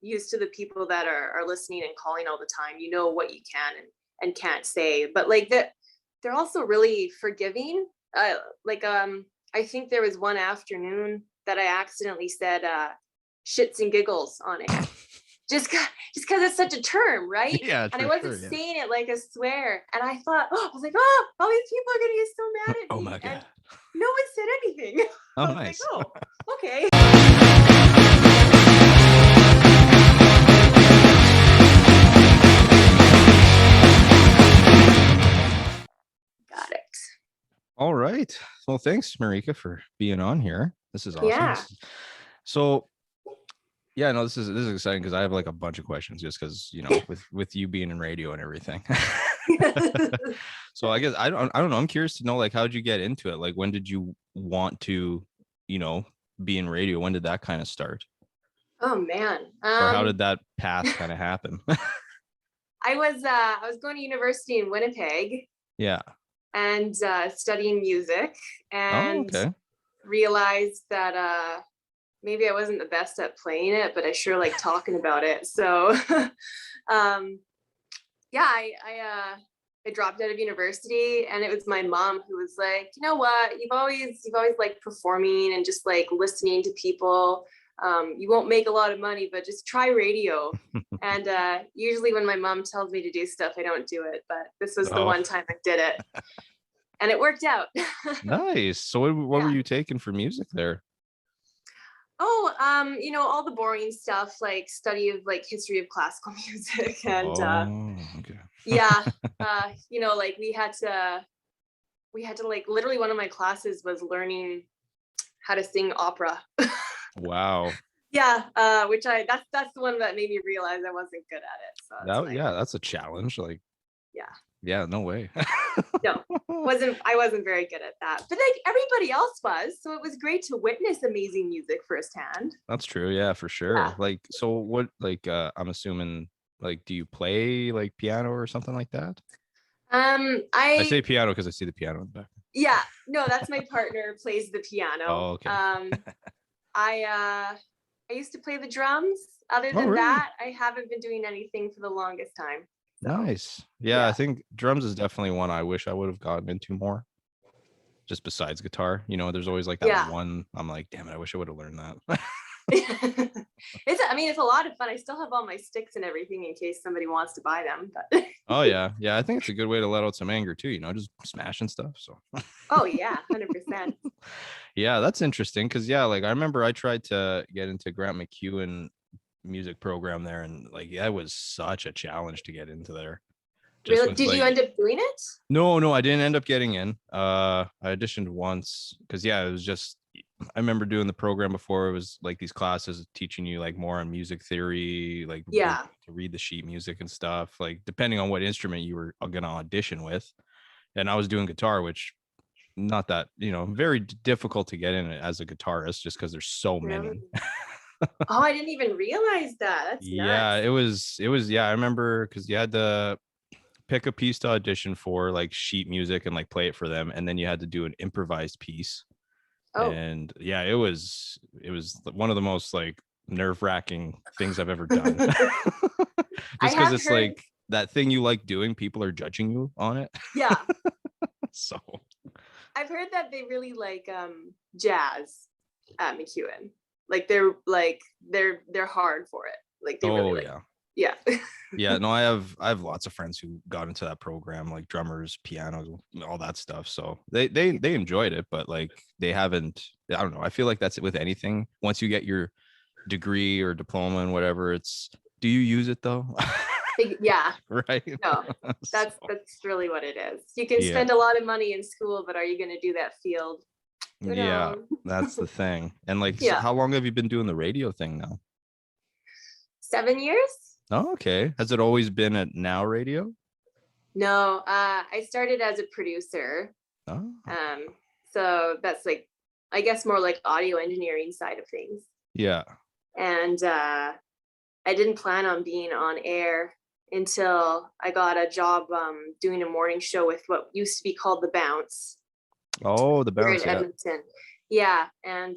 used to the people that are listening and calling all the time. You know what you can and can't say, but like that, they're also really forgiving. I think there was one afternoon that I accidentally said shits and giggles on it. Just because it's such a term, right? Yeah, and I wasn't sure, saying it like a swear. And I thought, I was like, all these people are gonna get so mad at me. Oh my God. And no one said anything. Oh, I was nice. like, okay. Got it. All right. Well, thanks, Marika, for being on here. This is awesome. Yeah. So yeah, no, this is exciting because I have like a bunch of questions just because, you know, with you being in radio and everything. So I guess I don't know. I'm curious to know, like, how'd you get into it? Like, when did you want to, you know, be in radio? When did that kind of start? Oh man. Or how did that path kind of happen? I was going to university in Winnipeg. Yeah. And studying music, and realized that maybe I wasn't the best at playing it, but I sure like talking about it. So I dropped out of university, and it was my mom who was like, you know what, you've always liked performing and just like listening to people. You won't make a lot of money, but just try radio. And usually when my mom tells me to do stuff, I don't do it, but this was the one time I did it. And it worked out. Nice. So what were you taking for music there? You know, all the boring stuff, like study of like history of classical music. And you know, like we had to like, literally one of my classes was learning how to sing opera. Wow. Yeah, that's the one that made me realize I wasn't good at it. So that's a challenge. Like, yeah, no way. No, I wasn't very good at that, but like everybody else was, so it was great to witness amazing music firsthand. That's true. Yeah, for sure. Yeah. Like, so what, like, I'm assuming, like, do you play like piano or something like that? I say piano because I see the piano in the back. Yeah, no, that's my partner plays the piano. Oh, okay. I used to play the drums. Other than that, I haven't been doing anything for the longest time. So, nice. Yeah, I think drums is definitely one I wish I would have gotten into more. Just besides guitar, you know, there's always like that one. I'm like, damn it, I wish I would have learned that. It's a lot of fun. I still have all my sticks and everything in case somebody wants to buy them. But oh yeah, I think it's a good way to let out some anger too. You know, just smashing stuff. So. Oh yeah, 100%. Yeah, that's interesting because like I remember I tried to get into Grant McEwen music program there, and like it was such a challenge to get into there. Really? Did you end up doing it? No, I didn't end up getting in. I auditioned once because it was just, I remember doing the program before. It was like these classes teaching you like more on music theory, like to read the sheet music and stuff, like depending on what instrument you were gonna audition with. And I was doing guitar, which not that, you know, very difficult to get in as a guitarist just because there's so many. Oh, I didn't even realize that. That's nuts. It was I remember because you had to pick a piece to audition for, like sheet music, and like play it for them, and then you had to do an improvised piece. And it was one of the most like nerve-wracking things I've ever done. Just because it's like that thing you like doing, people are judging you on it. Yeah. So I've heard that they really like jazz at McEwen. Like they're hard for it. Like they really like, yeah. Yeah, no, I have lots of friends who got into that program, like drummers, pianos, all that stuff. So they enjoyed it, but like they haven't, I don't know. I feel like that's it with anything. Once you get your degree or diploma and whatever, do you use it though? Yeah. Right. No, that's really what it is. You can spend a lot of money in school, but are you going to do that field? Yeah, that's the thing. And like, so how long have you been doing the radio thing now? 7 years. Oh, okay. Has it always been at Now Radio? No, I started as a producer. Oh. So that's like, I guess more like audio engineering side of things. Yeah. And I didn't plan on being on air until I got a job doing a morning show with what used to be called The Bounce. Oh, The Bounce. Here in Edmonton. Yeah. And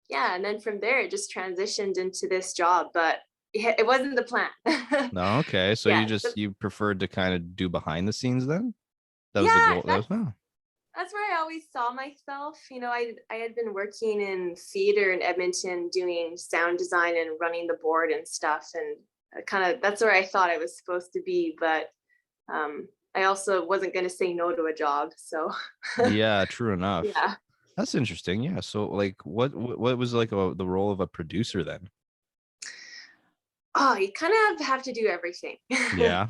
yeah, and then from there it just transitioned into this job, but it wasn't the plan. No, okay. So Yeah, you preferred to kind of do behind the scenes then? That was the yeah, goal. That was oh. that's where I always saw myself. I had been working in theater in Edmonton doing sound design and running the board and stuff, and kind of that's where I thought I was supposed to be, but I also wasn't going to say no to a job, so Yeah, true enough. yeah. That's interesting. Yeah. So like what was like the role of a producer then? Oh, you kind of have to do everything. Yeah.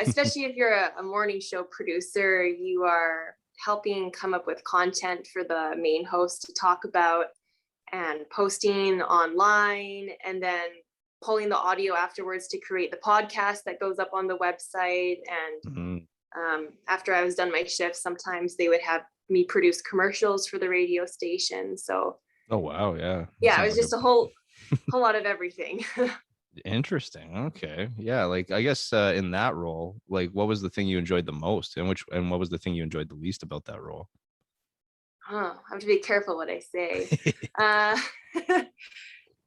Especially if you're a morning show producer, you are helping come up with content for the main host to talk about and posting online, and then pulling the audio afterwards to create the podcast that goes up on the website. And Mhm. after I was done my shift, sometimes they would have me produce commercials for the radio station. So Oh wow, yeah. That yeah, it sounds was like just a whole lot of everything. interesting. Okay. Yeah, like I guess in that role, like what was the thing you enjoyed the most and what was the thing you enjoyed the least about that role? I have to be careful what I say. Uh,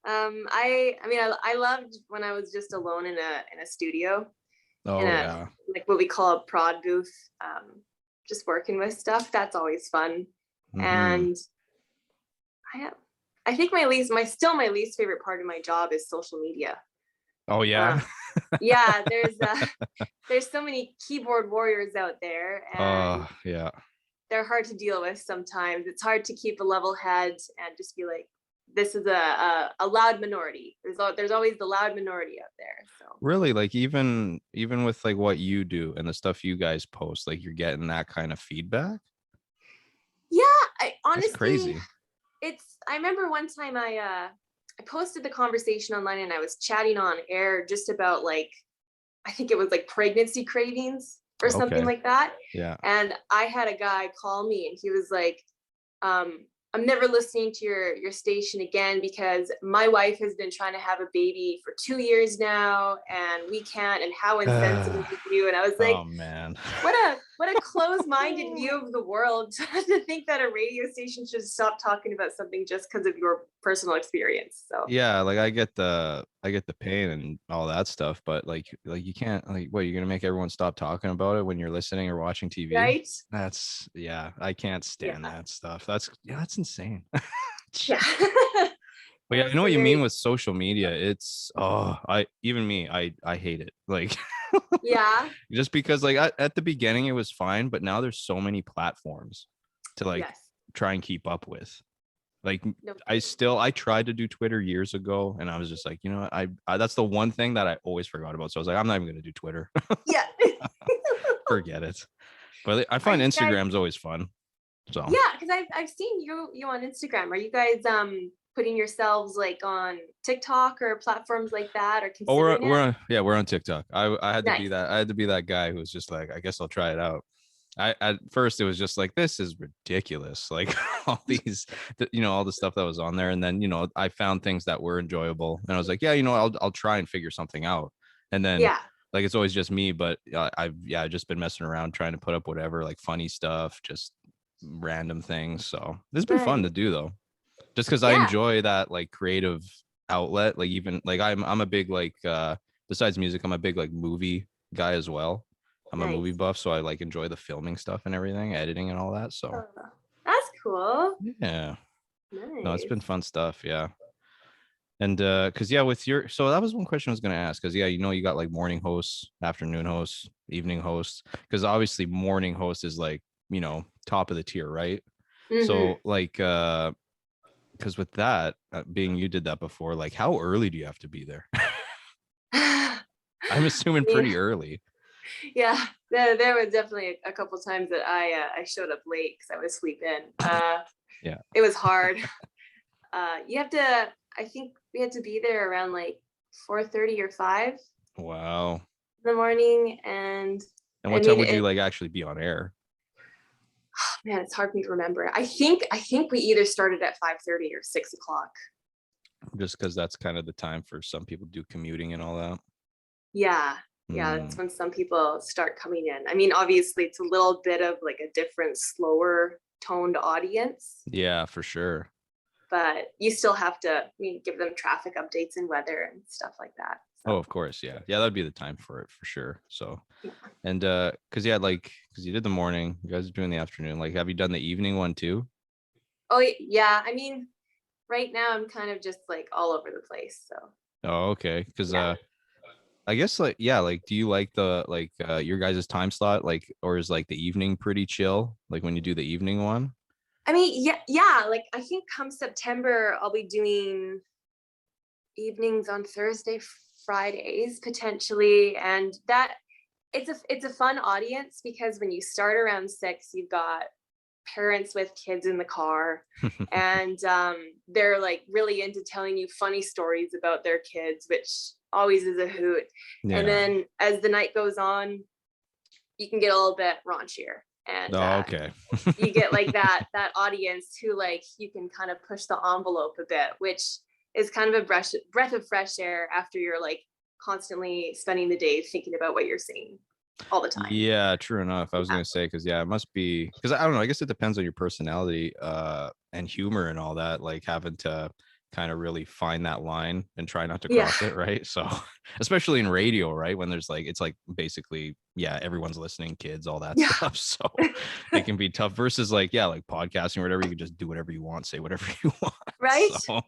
I loved when I was just alone in a studio, in Oh a yeah. like what we call a prod booth, just working with stuff. That's always fun. Hmm. And I I think my least favorite part of my job is social media. Oh Um, yeah. yeah, there's so many keyboard warriors out there, and Oh yeah. they're hard to deal with sometimes. It's hard to keep a level head and just be like, this is a loud minority. There's always the loud minority out there. So Really, like even with like what you do and the stuff you guys post, like you're getting that kind of feedback? yeah, I That's honestly, crazy. I remember one time I posted the conversation online and I was chatting on air just about like, I think it was like pregnancy cravings or something Okay. like that. Yeah. And I had a guy call me and he was like, um, I'm never listening to your station again because my wife has been trying to have a baby for 2 years now and we can't, and how insensitive of you. And I was like, Oh man. what a closed-minded view of the world to think that a radio station should stop talking about something just because of your personal experience. So Yeah, like I get the pain and all that stuff, but like you can't like what you're gonna make everyone stop talking about it when you're listening or watching TV? right. That's yeah, I can't stand Yeah. that stuff. That's insane. Yeah. But yeah, I know It's what a you mean very with social media. It's I even me, I hate it. Like yeah. just because like at the beginning it was fine, but now there's so many platforms to like Yes. try and keep up with. Like No kidding. I tried to do Twitter years ago and I was just like, you know what? I that's the one thing that I always forgot about. So I was like, I'm not even gonna do Twitter. Yeah. Forget it. But I Are find you guys Instagram's always fun. So Yeah, because I've seen you on Instagram. Are you guys putting yourselves like on TikTok or platforms like that, or oh considering it? we're on yeah, we're on TikTok. I had to be Nice. that I had to be that guy who was just like, I guess I'll try it out. I at first it was just like this is ridiculous. Like all these all the stuff that was on there. And then, I found things that were enjoyable. And I was like, yeah, I'll try and figure something out. And then Yeah. like it's always just me, but I've just been messing around trying to put up whatever, like funny stuff, just random things. So it's been fun to Nice. do though. Just because I Yeah. enjoy that like creative outlet. Like even like I'm a big like besides music, I'm a big like movie guy as well. I'm a movie Nice. buff, so I like enjoy the filming stuff and everything, editing and all that. So Oh, that's cool. yeah, no, it's been Nice. fun stuff. Yeah. And because yeah, with your so that was one question I was gonna ask. Because yeah, you got like morning hosts, afternoon hosts, evening hosts. Because obviously morning host is like, top of the tier, right? Hmm. So like because with that being you did that before, like how early do you have to be there? I I'm assuming mean, pretty early. yeah, there were definitely a couple times that I showed up late because I was sleeping. Yeah. It was hard. You have to. I think we had to be there around like 4:30 or 5 in Wow. the morning, and And I what time mean, would you like actually be on air? man, it's hard for me to remember. I think we either started at 5:30 or 6 o'clock. Just because that's kind of the time for some people to do commuting and all that. Yeah, yeah, that's Mm, when some people start coming in. I mean, obviously, it's a little bit of like a different, slower toned audience. yeah, for sure. but you still have to give them traffic updates and weather and stuff like that. So. Oh, of course. Yeah. That'd be the time for it for sure. So, yeah. And because you did the morning, you guys are doing the afternoon. Like, have you done the evening one too? Oh yeah. I mean, right now I'm kind of just like all over the place. So. Oh, okay. Because I guess like do you like the your guys' time slot, like, or is like the evening pretty chill, like when you do the evening one? I mean, yeah. Like I think come September I'll be doing evenings on Thursday, Fridays potentially, and that it's a fun audience because when you start around 6, you've got parents with kids in the car, and they're like really into telling you funny stories about their kids, which always is a hoot. Yeah. And then as the night goes on, you can get a little bit raunchier, and okay. you get like that audience who like you can kind of push the envelope a bit, which is kind of a breath of fresh air after you're like constantly spending the day thinking about what you're saying all the time. Yeah, true enough. I was gonna say, because it must be, because I don't know, I guess it depends on your personality and humor and all that, like having to kind of really find that line and try not to cross it, right? So especially in radio, right, when there's like, it's like basically everyone's listening, kids, all that stuff, so it can be tough versus like like podcasting or whatever, you can just do whatever you want, say whatever you want, right? So.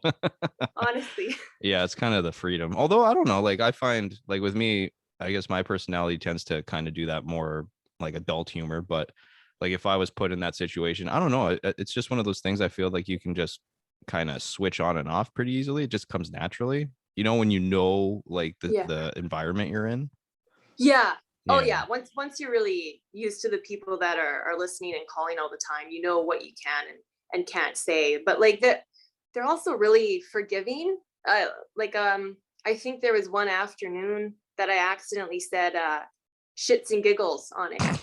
Honestly, it's kind of the freedom. Although I don't know, like I find like with me, I guess my personality tends to kind of do that more like adult humor, but like if I was put in that situation, I don't know, it's just one of those things I feel like you can just kind of switch on and off pretty easily. It just comes naturally, when you know like the environment you're in. Oh yeah, once you're really used to the people that are listening and calling all the time, you know what you can and can't say. But like they're also really forgiving. I think there was one afternoon that I accidentally said shits and giggles on it.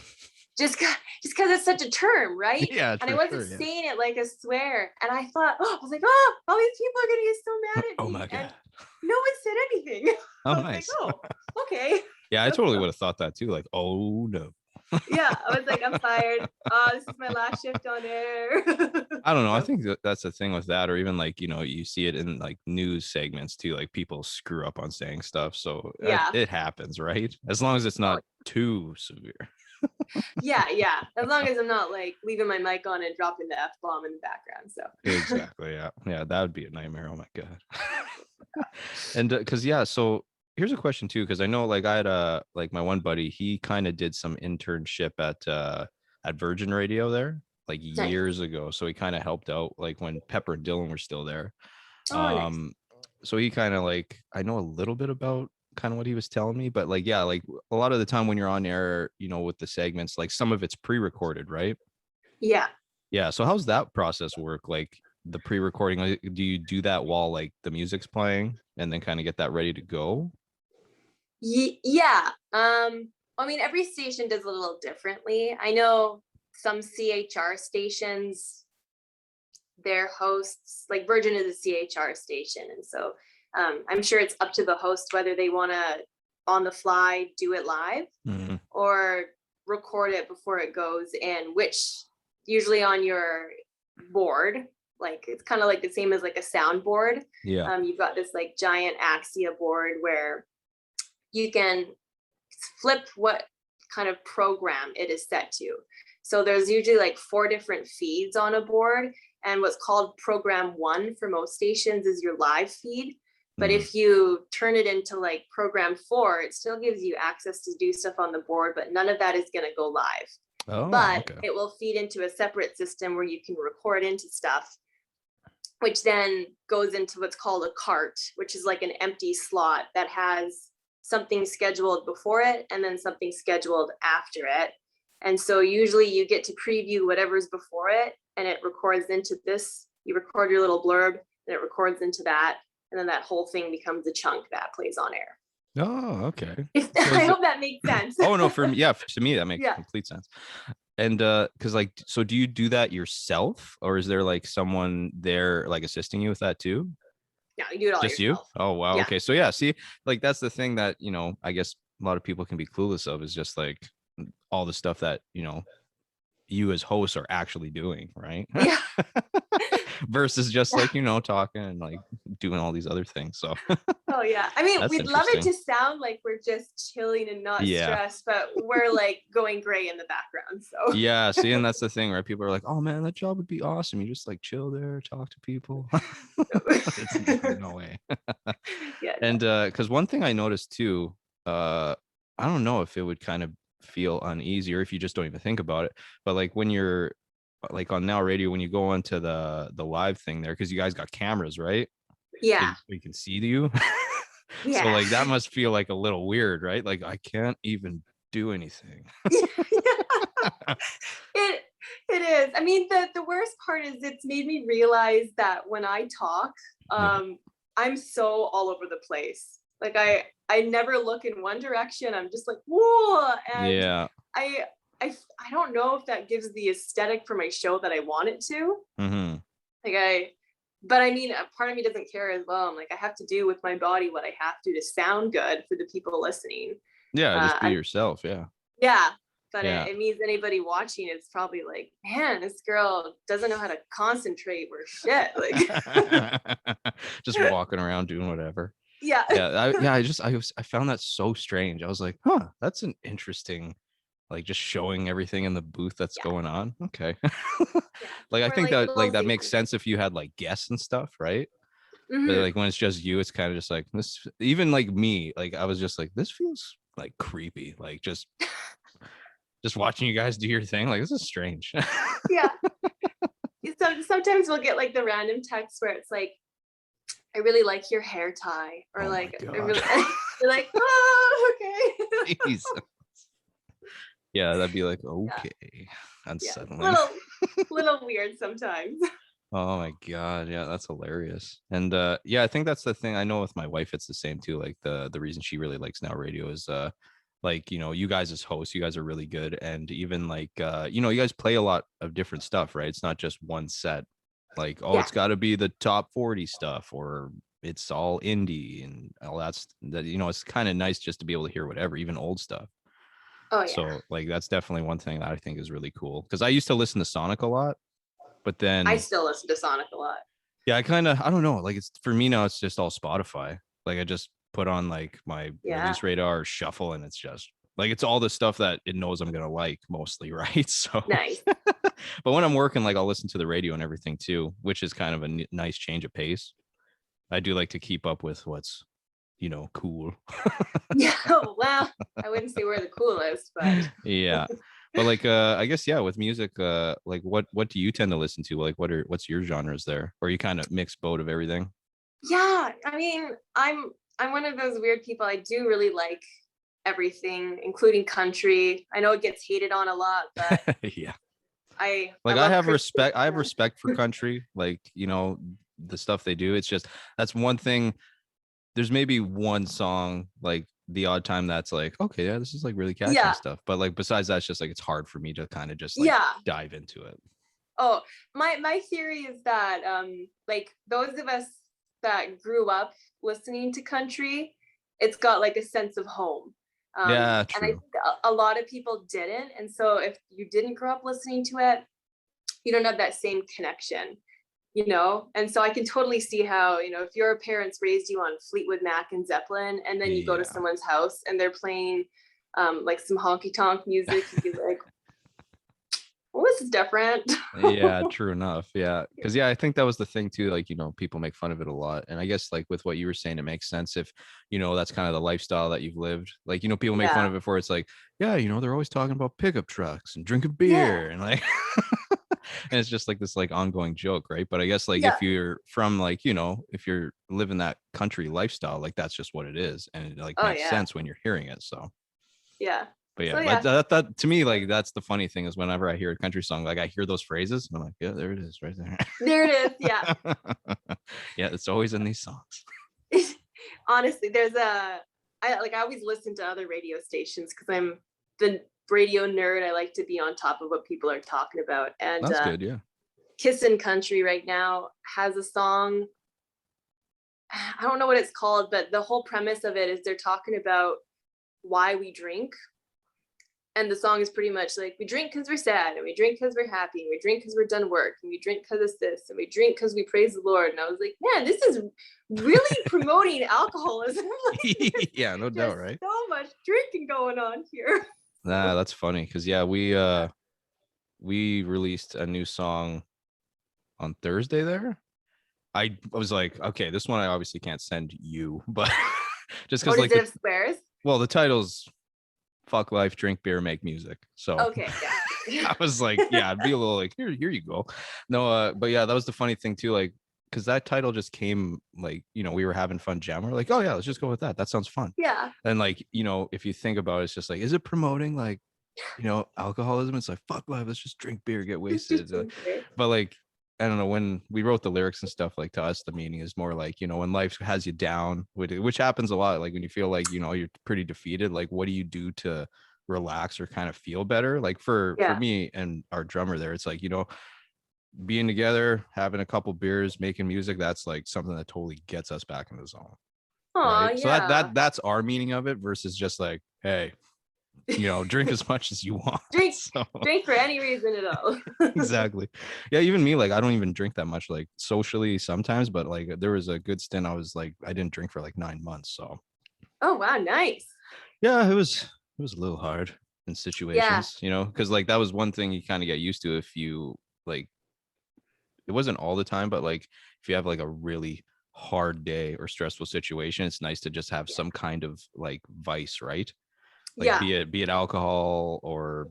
just because it's such a term, right? Yeah. And I wasn't saying it like a swear. And I thought, I was like, oh, all these people are going to get so mad at me. Oh my God. And no one said anything. Oh, I was nice. like, oh, okay. Yeah, I totally would have thought that too. Like, oh no. Yeah, I was like, I'm fired. This is my last shift on air. I don't know. I think that's the thing with that, or even like, you see it in like news segments too, like people screw up on saying stuff. So it happens, right? As long as it's not too severe. Yeah. As long as I'm not like leaving my mic on and dropping the F-bomb in the background. So exactly. Yeah, that would be a nightmare. Oh my God. And because so here's a question too, because I know like I had like my one buddy, he kind of did some internship at Virgin Radio there like years ago. So he kind of helped out like when Pepper and Dylan were still there. Nice. So he kind of like, I know a little bit about kind of what he was telling me, but like like a lot of the time when you're on air, with the segments, like some of it's pre-recorded, right? Yeah. So how's that process work? Like the pre-recording, like, do you do that while like the music's playing and then kind of get that ready to go? Yeah. I mean, every station does a little differently. I know some CHR stations, their hosts, like Virgin is a CHR station, and so I'm sure it's up to the host whether they want to on the fly do it live or record it before it goes in, which usually on your board, like it's kind of like the same as like a soundboard. You've got this like giant Axia board where you can flip what kind of program it is set to. So there's usually like 4 different feeds on a board, and what's called program 1 for most stations is your live feed. But if you turn it into like program 4, it still gives you access to do stuff on the board, but none of that is going to go live. But it will feed into a separate system where you can record into stuff, which then goes into what's called a cart, which is like an empty slot that has something scheduled before it and then something scheduled after it. And so usually you get to preview whatever's before it, and it records into this. You record your little blurb, and it records into that. And then that whole thing becomes a chunk that plays on air. Oh, okay. I hope that makes sense. Oh, no, to me, that makes complete sense. And because like, so do you do that yourself, or is there like someone there like assisting you with that too? No, you do it all just yourself. You? Oh, wow. Yeah. Okay. So see, like that's the thing that, I guess a lot of people can be clueless of, is just like all the stuff that, you as hosts are actually doing, right? versus just like, talking and like doing all these other things. So Oh yeah. I mean, that's we'd love it interesting. to sound like we're just chilling and not Yeah. stressed, but we're like going gray in the background. So Yeah. See, and that's the thing, right? People are like, oh man, that job would be awesome. You just like chill there, talk to people. No way. yeah. And because one thing I noticed too, I don't know if it would kind of feel uneasy or if you just don't even think about it, but like when you're like on Now Radio, when you go onto the live thing there, because you guys got cameras, right? So Yeah. we can see you. So Yeah. like that must feel like a little weird, right? Like I can't even do anything. it it is. I mean, the worst part is it's made me realize that when I talk, Yeah. I'm so all over the place. Like I never look in one direction. I'm just like, whoa. And Yeah. I I don't know if that gives the aesthetic for my show that I want it to. Mm-hmm. Like but I mean, a part of me doesn't care as well. I'm like, I have to do with my body what I have to sound good for the people listening. Yeah, just be And yourself. Yeah. yeah, but Yeah. it means anybody watching it's probably like, man, this girl doesn't know how to concentrate or shit. Like, Just walking around doing whatever. yeah, I found that so strange. I was like, huh, that's an interesting, like just showing everything in the booth that's yeah, going on. Okay. yeah. Like I Or think like that little that makes Zoom. sense if you had like guests and stuff, right? But Mm-hmm. like when it's just you, it's kind of just like this. Even like me, like I was just like, this feels like creepy. Like just watching you guys do your thing. Like this is strange. Yeah. So sometimes we'll get like the random text where it's like, I really like your hair tie, or Oh my like I god. really you're like, oh, okay. Jesus. Yeah, that'd be like Yeah, okay, yeah. unsettling. Little weird sometimes. Oh my god, yeah, that's hilarious. And yeah, I think that's the thing. I know with my wife it's the same too. Like the reason she really likes Now Radio is like, you guys as hosts, you guys are really good. And even like you guys play a lot of different stuff, right? It's not just one set. Like, oh, Yeah. it's gotta be the top 40 stuff, or it's all indie and all that, it's kind of nice just to be able to hear whatever, even old stuff. Oh yeah. So like that's definitely one thing that I think is really cool. Because I used to listen to Sonic a lot, but I then still listen to Sonic a lot. yeah, I don't know. Like it's for me now, it's just all Spotify. Like I just put on like my Yeah. release radar shuffle, and it's just like it's all the stuff that it knows I'm gonna like mostly, right? So, Nice. but when I'm working, like I'll listen to the radio and everything too, which is kind of a nice change of pace. I do like to keep up with what's cool. Yeah. Well, I wouldn't say we're the coolest, but Yeah. But like I guess yeah, with music, like what do you tend to listen to? Like what's your genres there? Or you kind of mix boat of everything? yeah, I mean, I'm one of those weird people. I do really like everything, including country. I know it gets hated on a lot, but Yeah. I Like love I have Christina. respect for country, like, the stuff they do. It's just that's one thing. There's maybe one song like the odd time that's like, okay, yeah, this is like really catchy and Yeah, stuff. But like besides that, it's just like it's hard for me to kind of just like yeah. dive into it. Oh, my theory is that like those of us that grew up listening to country, it's got like a sense of home. Yeah, And I think true. a lot of people didn't. And so if you didn't grow up listening to it, you don't have that same connection, And so I can totally see how, if your parents raised you on Fleetwood Mac and Zeppelin, and then you go to Yeah. someone's house and they're playing like some honky tonk music, you'd be like, well, this is different. Yeah, true enough. Yeah. Cause yeah, I think that was the thing too. Like, people make fun of it a lot. And I guess like with what you were saying, it makes sense if, that's kind of the lifestyle that you've lived. Like, people make fun Yeah. of it for it's like, yeah, they're always talking about pickup trucks and drinking Yeah. beer and like and it's just like this like ongoing joke, right? But I guess like Yeah. if you're from like, if you're living that country lifestyle, like that's just what it is. And it like Oh makes yeah. sense when you're hearing it. So Yeah. but So yeah, like yeah. that to me, like that's the funny thing is whenever I hear a country song, like I hear those phrases, and I'm like, yeah, there it is, right there. There it is. Yeah. Yeah, it's always in these songs. Honestly, I always listen to other radio stations because I'm the radio nerd. I like to be on top of what people are talking about. And That's good, yeah. Kissin' Country right now has a song. I don't know what it's called, but the whole premise of it is they're talking about why we drink. And the song is pretty much like, we drink because we're sad, and we drink because we're happy, and we drink because we're done work, and we drink because it's this, and we drink because we praise the Lord. And I was like, man, this is really promoting alcoholism. Yeah, no doubt, right? So much drinking going on here. Nah, that's funny because we released a new song on Thursday there. I was like, okay, this one I obviously can't send you, but just because like does it have swears? Well, the title's Fuck Life, Drink Beer, Make Music. So okay, yeah. I was like, yeah, I'd be a little like, here you go. No, but yeah, that was the funny thing too, like, because that title just came like, we were having fun jam. We're like, oh yeah, let's just go with that. That sounds fun. Yeah. And like, if you think about it, it's just like, is it promoting like, alcoholism? It's like, fuck life, let's just drink beer, get wasted. But like, I don't know, when we wrote the lyrics and stuff, like to us, the meaning is more like, when life has you down, which happens a lot. Like when you feel like, you're pretty defeated, like what do you do to relax or kind of feel better? Like for me and our drummer there, it's like, being together, having a couple beers, making music, that's like something that totally gets us back in the zone. Right? So that's our meaning of it versus just like, hey, drink as much as you want. Drink for any reason at all. Exactly. Yeah, even me, like I don't even drink that much, like socially sometimes, but like there was a good stint I was like, I didn't drink for like 9 months. So oh wow, nice. Yeah, it was a little hard in situations, because like that was one thing you kind of get used to if you like, it wasn't all the time, but like if you have like a really hard day or stressful situation, it's nice to just have some kind of like vice, right? Like be it alcohol or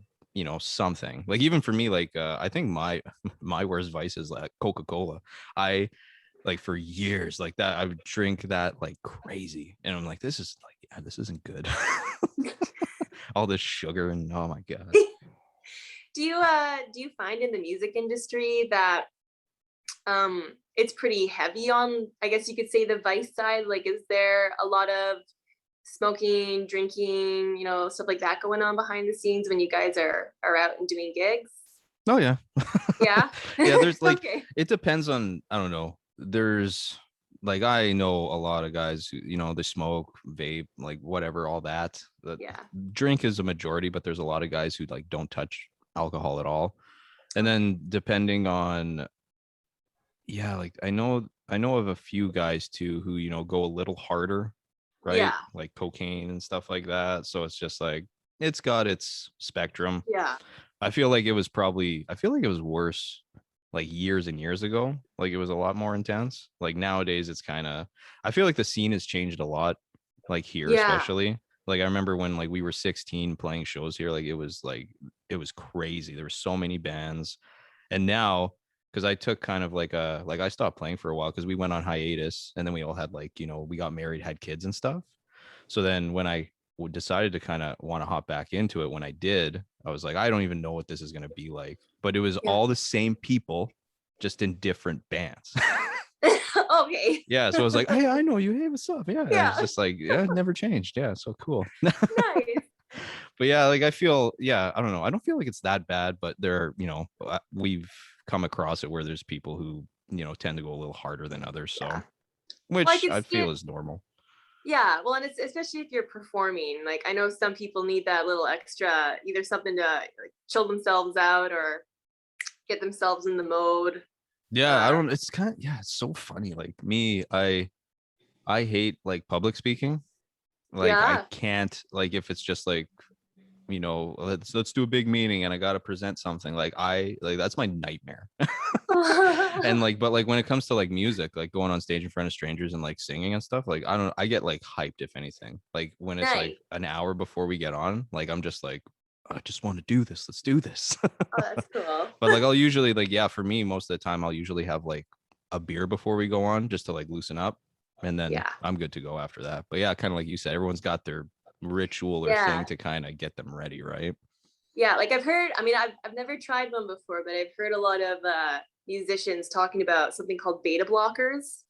something. Like even for me, like I think my worst vice is like Coca-Cola. I like for years like that I would drink that like crazy, and I'm like, this isn't good. All this sugar and oh my god. Do you find in the music industry that it's pretty heavy on, I guess you could say, the vice side? Like, is there a lot of smoking, drinking, stuff like that going on behind the scenes when you guys are out and doing gigs? Oh yeah. Yeah. Yeah, there's like okay. It depends on, I don't know, there's like, I know a lot of guys who they smoke, vape, like whatever, all that. Drink is a majority, but there's a lot of guys who like don't touch alcohol at all. And then depending on, like I know of a few guys too who go a little harder, right? Like cocaine and stuff like that. So it's just like, it's got its spectrum. I feel like it was worse like years and years ago. Like it was a lot more intense. Like nowadays it's kind of, I feel like the scene has changed a lot, like here especially. Like I remember when like we were 16 playing shows here, like it was crazy. There were so many bands. And now, because I took kind of like I stopped playing for a while because we went on hiatus, and then we all had like, we got married, had kids and stuff. So then when I decided to kind of want to hop back into it, when I did, I was like, I don't even know what this is going to be like. But it was all the same people, just in different bands. Okay. Yeah. So I was like, hey, I know you. Hey, what's up? Yeah. It's just like, it never changed. Yeah. So cool. Nice. But yeah, like I feel, I don't know. I don't feel like it's that bad, but there, we've come across it where there's people who, tend to go a little harder than others. So, which I feel is normal. Yeah, well, and it's especially if you're performing. Like I know some people need that little extra, either something to like chill themselves out or get themselves in the mode. Yeah, I don't. It's kind of it's so funny. Like me, I hate like public speaking. Like I can't, like if it's just like, let's do a big meeting and I got to present something, like that's my nightmare. And like, but like when it comes to like music, like going on stage in front of strangers and like singing and stuff, like I get like hyped, if anything. Like when it's like an hour before we get on, like I'm just like, I just want to do this. Let's do this. Oh, that's cool. But like I'll usually like, for me, most of the time I'll usually have like a beer before we go on, just to like loosen up, and then I'm good to go after that. But kind of like you said, everyone's got their ritual or thing to kind of get them ready, right? Yeah, like I've heard, I mean, I've never tried one before, but I've heard a lot of musicians talking about something called beta blockers.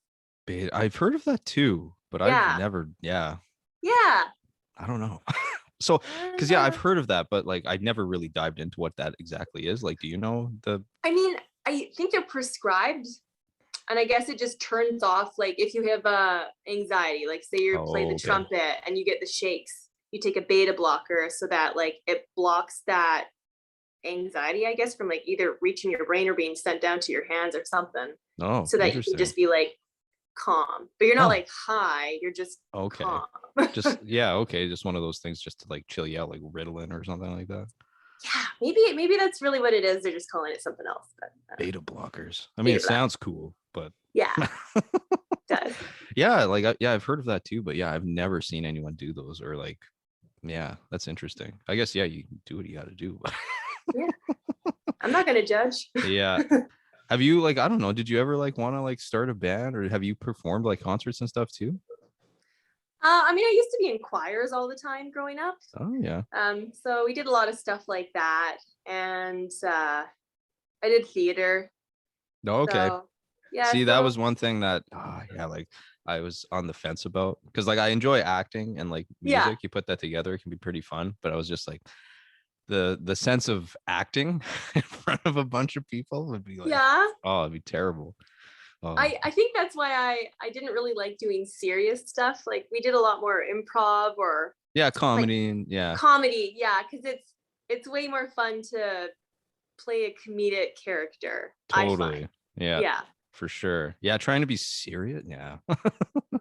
I've heard of that too, but I've never, I don't know. So, because I've heard of that, but like I never really dived into what that exactly is. Like, do you know I mean, I think they're prescribed, and I guess it just turns off, like if you have anxiety, like say you play the trumpet and you get the shakes, you take a beta blocker so that like it blocks that anxiety, I guess, from like either reaching your brain or being sent down to your hands or something, Oh, so that you can interesting. just be like calm, but you're not Oh. like high, you're just Okay. calm. Just yeah, okay, just one of those things just to like chill you out, like Ritalin or something like that. Yeah, maybe that's really what it is. They're just calling it something else. But, Beta blockers. I mean, it sounds cool, but yeah, it does. Yeah, like yeah, I've heard of that too, but yeah, I've never seen anyone do those or like, yeah, that's interesting. I guess yeah, you do what you got to do. Yeah, I'm not gonna judge. Yeah. Have you like, I don't know, did you ever like want to like start a band, or have you performed like concerts and stuff too? I mean, I used to be in choirs all the time growing up. Oh yeah. So we did a lot of stuff like that, and I did theater. Oh, okay. So, yeah. See, that So was one thing that yeah, like I was on the fence about, because like I enjoy acting and like music. yeah, You put that together, it can be pretty fun. But I was just like the sense of acting in front of a bunch of people would be like, yeah. oh, it'd be terrible. I think that's why I didn't really like doing serious stuff. Like we did a lot more improv or Yeah, like comedy and yeah, comedy. Yeah, because it's way more fun to play a comedic character. I totally. find. Yeah, Yeah. for sure. Yeah, trying to be serious. Yeah.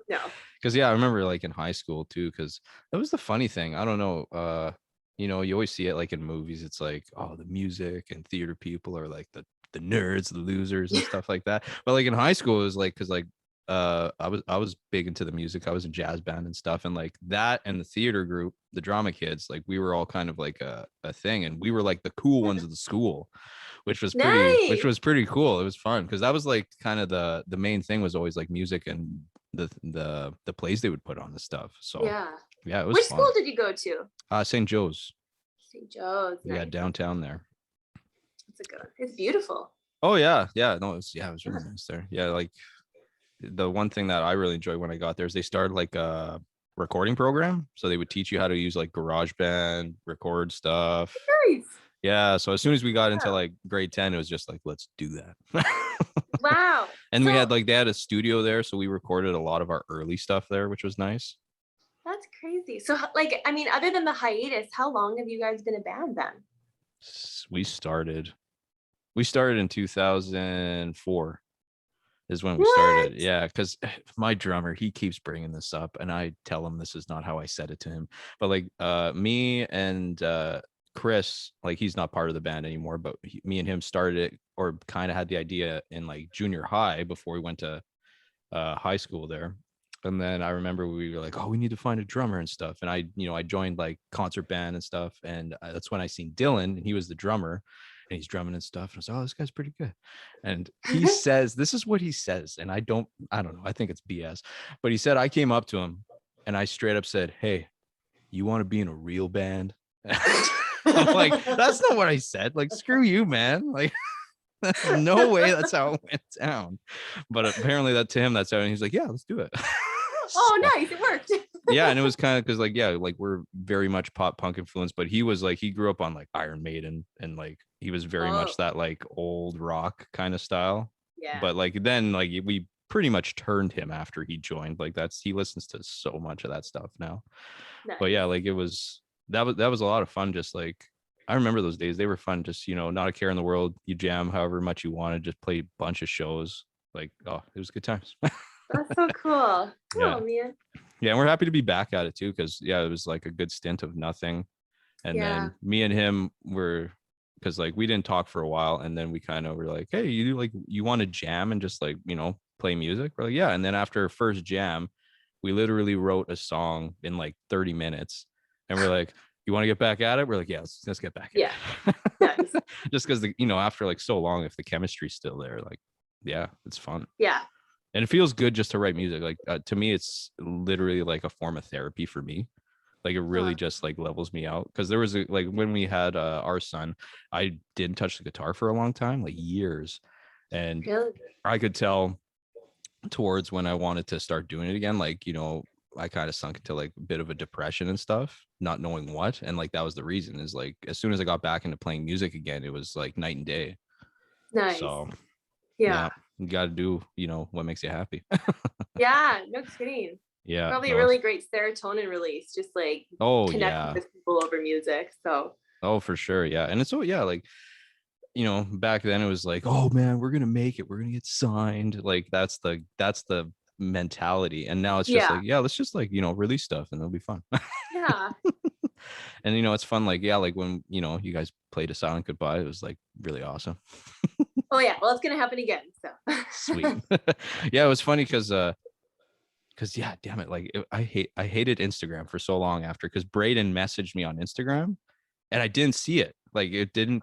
No. Because yeah, I remember like in high school too, because that was the funny thing. I don't know, you know, you always see it like in movies. It's like, oh, the music and theater people are like the nerds, the losers and stuff like that. But like in high school, it was like, because like I was big into the music. I was in jazz band and stuff, and like that and the theater group, the drama kids, like we were all kind of like a thing, and we were like the cool ones of the school, which was Nice. pretty cool. It was fun because that was like kind of the main thing was always like music and the plays they would put on the stuff. So Yeah. yeah, it was Which fun. school did you go to? St. Joe's. St. Joe's. Yeah, Nice. downtown there. It's a good one. It's beautiful. Oh yeah, yeah. No, it was really nice there. Yeah, like the one thing that I really enjoyed when I got there is they started like a recording program. So they would teach you how to use like GarageBand, record stuff. Nice. Yeah. So as soon as we got into like grade 10, it was just like, let's do that. Wow. And we had like, they had a studio there. So we recorded a lot of our early stuff there, which was nice. That's crazy. So like, I mean, other than the hiatus, how long have you guys been a band then? We started in 2004 is when we started. Yeah, because my drummer, he keeps bringing this up and I tell him this is not how I said it to him, but like me and Chris, like he's not part of the band anymore, but me and him started it, or kind of had the idea in like junior high before we went to high school there. And then I remember we were like, oh, we need to find a drummer and stuff. And I joined like concert band and stuff. And that's when I seen Dylan, and he was the drummer, and he's drumming and stuff. And I was like, oh, this guy's pretty good. And he says, this is what he says. And I don't know. I think it's BS. But he said, I came up to him and I straight up said, hey, you want to be in a real band? I'm like, that's not what I said. Like, screw you, man. Like, no way that's how it went down. But apparently that to him, that's how, and he's like, yeah, let's do it. Oh, nice. It worked. Yeah. And it was kind of because like, yeah, like we're very much pop punk influence, but he was like, he grew up on like Iron Maiden, and like he was very much that like old rock kind of style. Yeah. But like then like we pretty much turned him after he joined. Like he listens to so much of that stuff now. Nice. But yeah, like it was that was a lot of fun. Just like I remember those days, they were fun. Just, not a care in the world. You jam however much you wanted, just play a bunch of shows. Like, oh, it was good times. That's so cool. Yeah. Oh, man. Yeah, and we're happy to be back at it too, because yeah, it was like a good stint of nothing. And then me and him were, because like we didn't talk for a while, and then we kind of were like, hey, you want to jam and just like, play music? We're like, yeah. And then after first jam, we literally wrote a song in like 30 minutes. And we're like, you want to get back at it? We're like, yeah, let's get back at it. Nice. Just because after like so long, if the chemistry's still there, like, yeah, it's fun. Yeah. And it feels good just to write music. Like to me, it's literally like a form of therapy for me. Like it really just like levels me out. Because there was like when we had our son, I didn't touch the guitar for a long time, like years. And really? I could tell towards when I wanted to start doing it again, like, I kind of sunk into like a bit of a depression and stuff, not knowing what. And like that was the reason, is like as soon as I got back into playing music again, it was like night and day. Nice. So yeah. You got to do, what makes you happy. Yeah, no kidding. Yeah. Probably a No, really great serotonin release, just like oh connecting yeah. with people over music. So Oh, for sure. Yeah. And it's, oh yeah, like, back then it was like, oh man, we're gonna make it, we're gonna get signed. Like that's the mentality. And now it's just yeah, like, yeah, let's just like, release stuff and it'll be fun. yeah. And it's fun, like, yeah, like when you guys played a silent goodbye, it was like really awesome. Oh yeah, well, it's gonna happen again. Sweet. So Yeah, it was funny because yeah, damn it, like I hated Instagram for so long after, because Braden messaged me on Instagram and I didn't see it. Like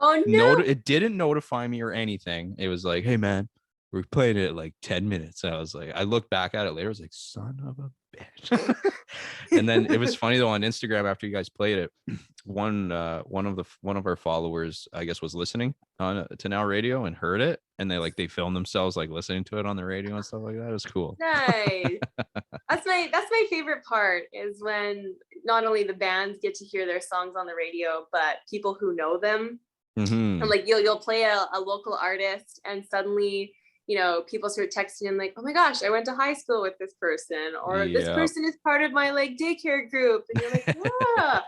oh no. it didn't notify me or anything. It was like, hey man, we're playing it at like 10 minutes. And I was like, I looked back at it later, I was like, son of a bitch. And then it was funny though, on Instagram after you guys played it, one of our followers, I guess, was listening on to Now Radio and heard it, and they filmed themselves like listening to it on the radio and stuff like that. It was cool. Nice. That's my favorite part, is when not only the bands get to hear their songs on the radio, but people who know them. Mm-hmm. And like you'll play a local artist, and suddenly people start texting in like, oh my gosh, I went to high school with this person, or this Yeah. person is part of my like daycare group, and you're like, yeah,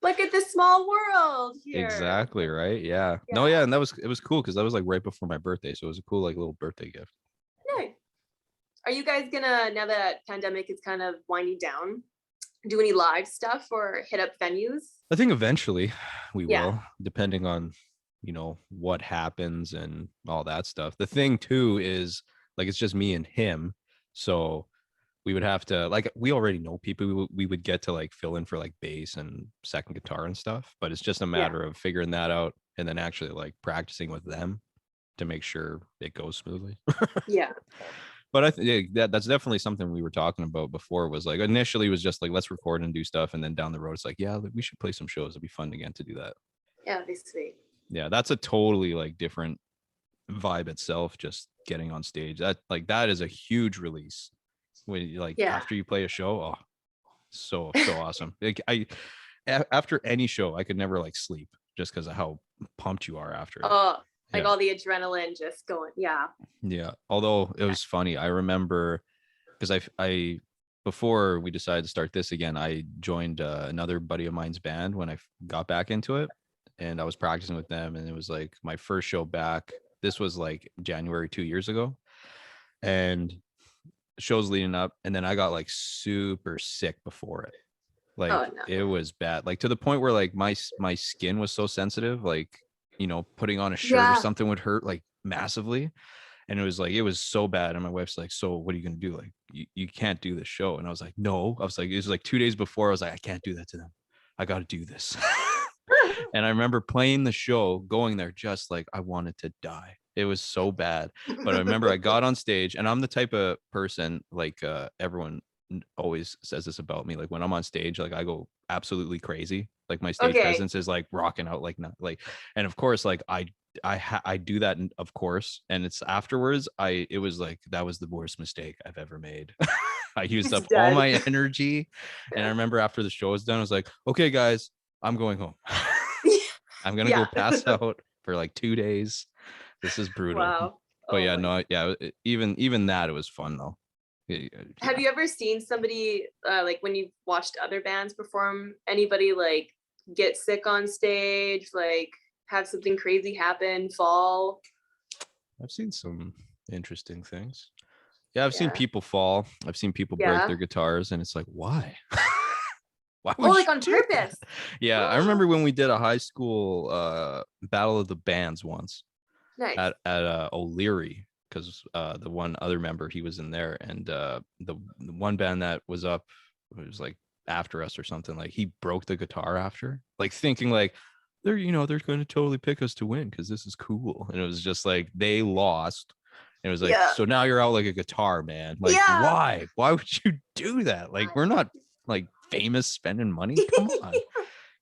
look at this small world here. Exactly right. Yeah. No, yeah, and it was cool because that was like right before my birthday, so it was a cool like little birthday gift. Nice. Are you guys gonna, now that pandemic is kind of winding down, do any live stuff or hit up venues? I think eventually we Yeah. will, depending on what happens and all that stuff. The thing too is, like, it's just me and him, so we would have to, like, we already know people we would get to like fill in for like bass and second guitar and stuff, but it's just a matter of figuring that out and then actually like practicing with them to make sure it goes smoothly. Yeah. But I think that's definitely something we were talking about before. Was like, initially it was just like, let's record and do stuff, and then down the road it's like, yeah, we should play some shows. It'd be fun again to do that. Yeah, that'd be sweet. Yeah, that's a totally like different vibe itself, just getting on stage. That is a huge release when you after you play a show. Oh, so awesome. Like after any show I could never like sleep, just because of how pumped you are after it. Oh, like all the adrenaline just going. Yeah. Although it was funny, I remember, because I before we decided to start this again, I joined another buddy of mine's band when I got back into it, and I was practicing with them, and it was like my first show back. This was like January 2 years ago, and shows leading up, and then I got like super sick before it. Like, it was bad, like to the point where like my skin was so sensitive, like putting on a shirt or something would hurt like massively. And it was so bad. And my wife's like, so what are you gonna do? Like, you can't do this show. And I was like, no. I was like, it was like 2 days before, I was like, I can't do that to them, I got to do this. And I remember playing the show, going there just like I wanted to die. It was so bad. But I remember I got on stage, and I'm the type of person, like, everyone always says this about me, like when I'm on stage, like I go absolutely crazy. Like my stage presence is like rocking out, like, not like, and of course, like I do that, of course, and it's afterwards it was like, that was the worst mistake I've ever made. I used up all my energy. And I remember after the show was done, I was like, okay guys, I'm going home. I'm gonna go pass out for like 2 days. This is brutal. Wow. But even that, it was fun though. Have you ever seen somebody, like when you've watched other bands perform, anybody like get sick on stage, like have something crazy happen, fall? I've seen some interesting things. I've seen people fall. I've seen people break their guitars, and it's like, why? Why would like on purpose? I remember when we did a high school battle of the bands once. Nice. At O'Leary, because the one other member, he was in there, and the one band that was up, it was like after us or something, like he broke the guitar after, like thinking like they're going to totally pick us to win because this is cool. And it was just like they lost. And it was like, so now you're out like a guitar, man. Like, why would you do that? Like, we're not like famous spending money. Come on.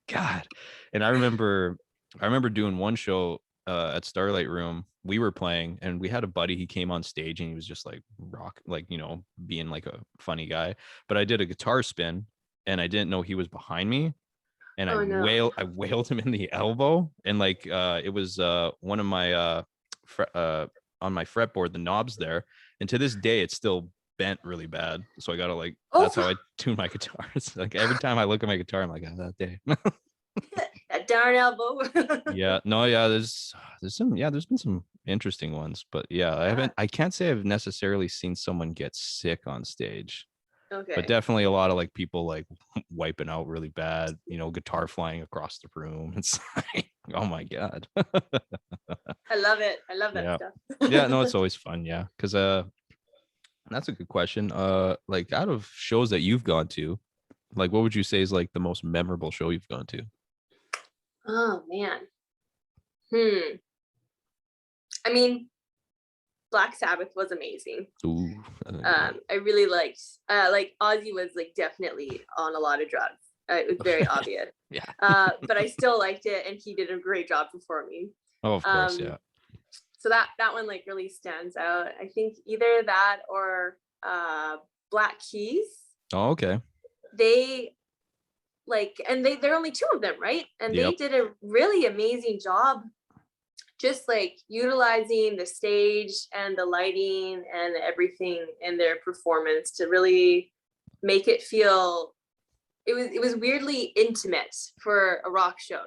God. And I remember doing one show at Starlight Room. We were playing, and we had a buddy, he came on stage, and he was just like rock, like, being like a funny guy. But I did a guitar spin, and I didn't know he was behind me, and I wailed him in the elbow, and like it was one of my on my fretboard, the knobs there, and to this day it's still bent really bad. So I gotta like Oh, that's how I tune my guitar. It's like every time I look at my guitar, I'm like, oh, that day. that darn elbow. Yeah, no, yeah, there's been some interesting ones, but yeah, I can't say I've necessarily seen someone get sick on stage. Okay. But definitely a lot of like people like wiping out really bad, guitar flying across the room. It's like, oh my God. I love it. I love that Yeah. stuff. Yeah, no, it's always fun. Yeah. Cause that's a good question. Like out of shows that you've gone to, like what would you say is like the most memorable show you've gone to? Oh man. I mean, Black Sabbath was amazing. Ooh. I really liked like Ozzy was like definitely on a lot of drugs. It was very obvious. Yeah. But I still liked it, and he did a great job performing. Oh, of course, yeah. So that one like really stands out. I think either that or Black Keys. Oh, okay. They like, and there are only two of them, right? And they did a really amazing job just like utilizing the stage and the lighting and everything in their performance to really make it feel it was weirdly intimate for a rock show,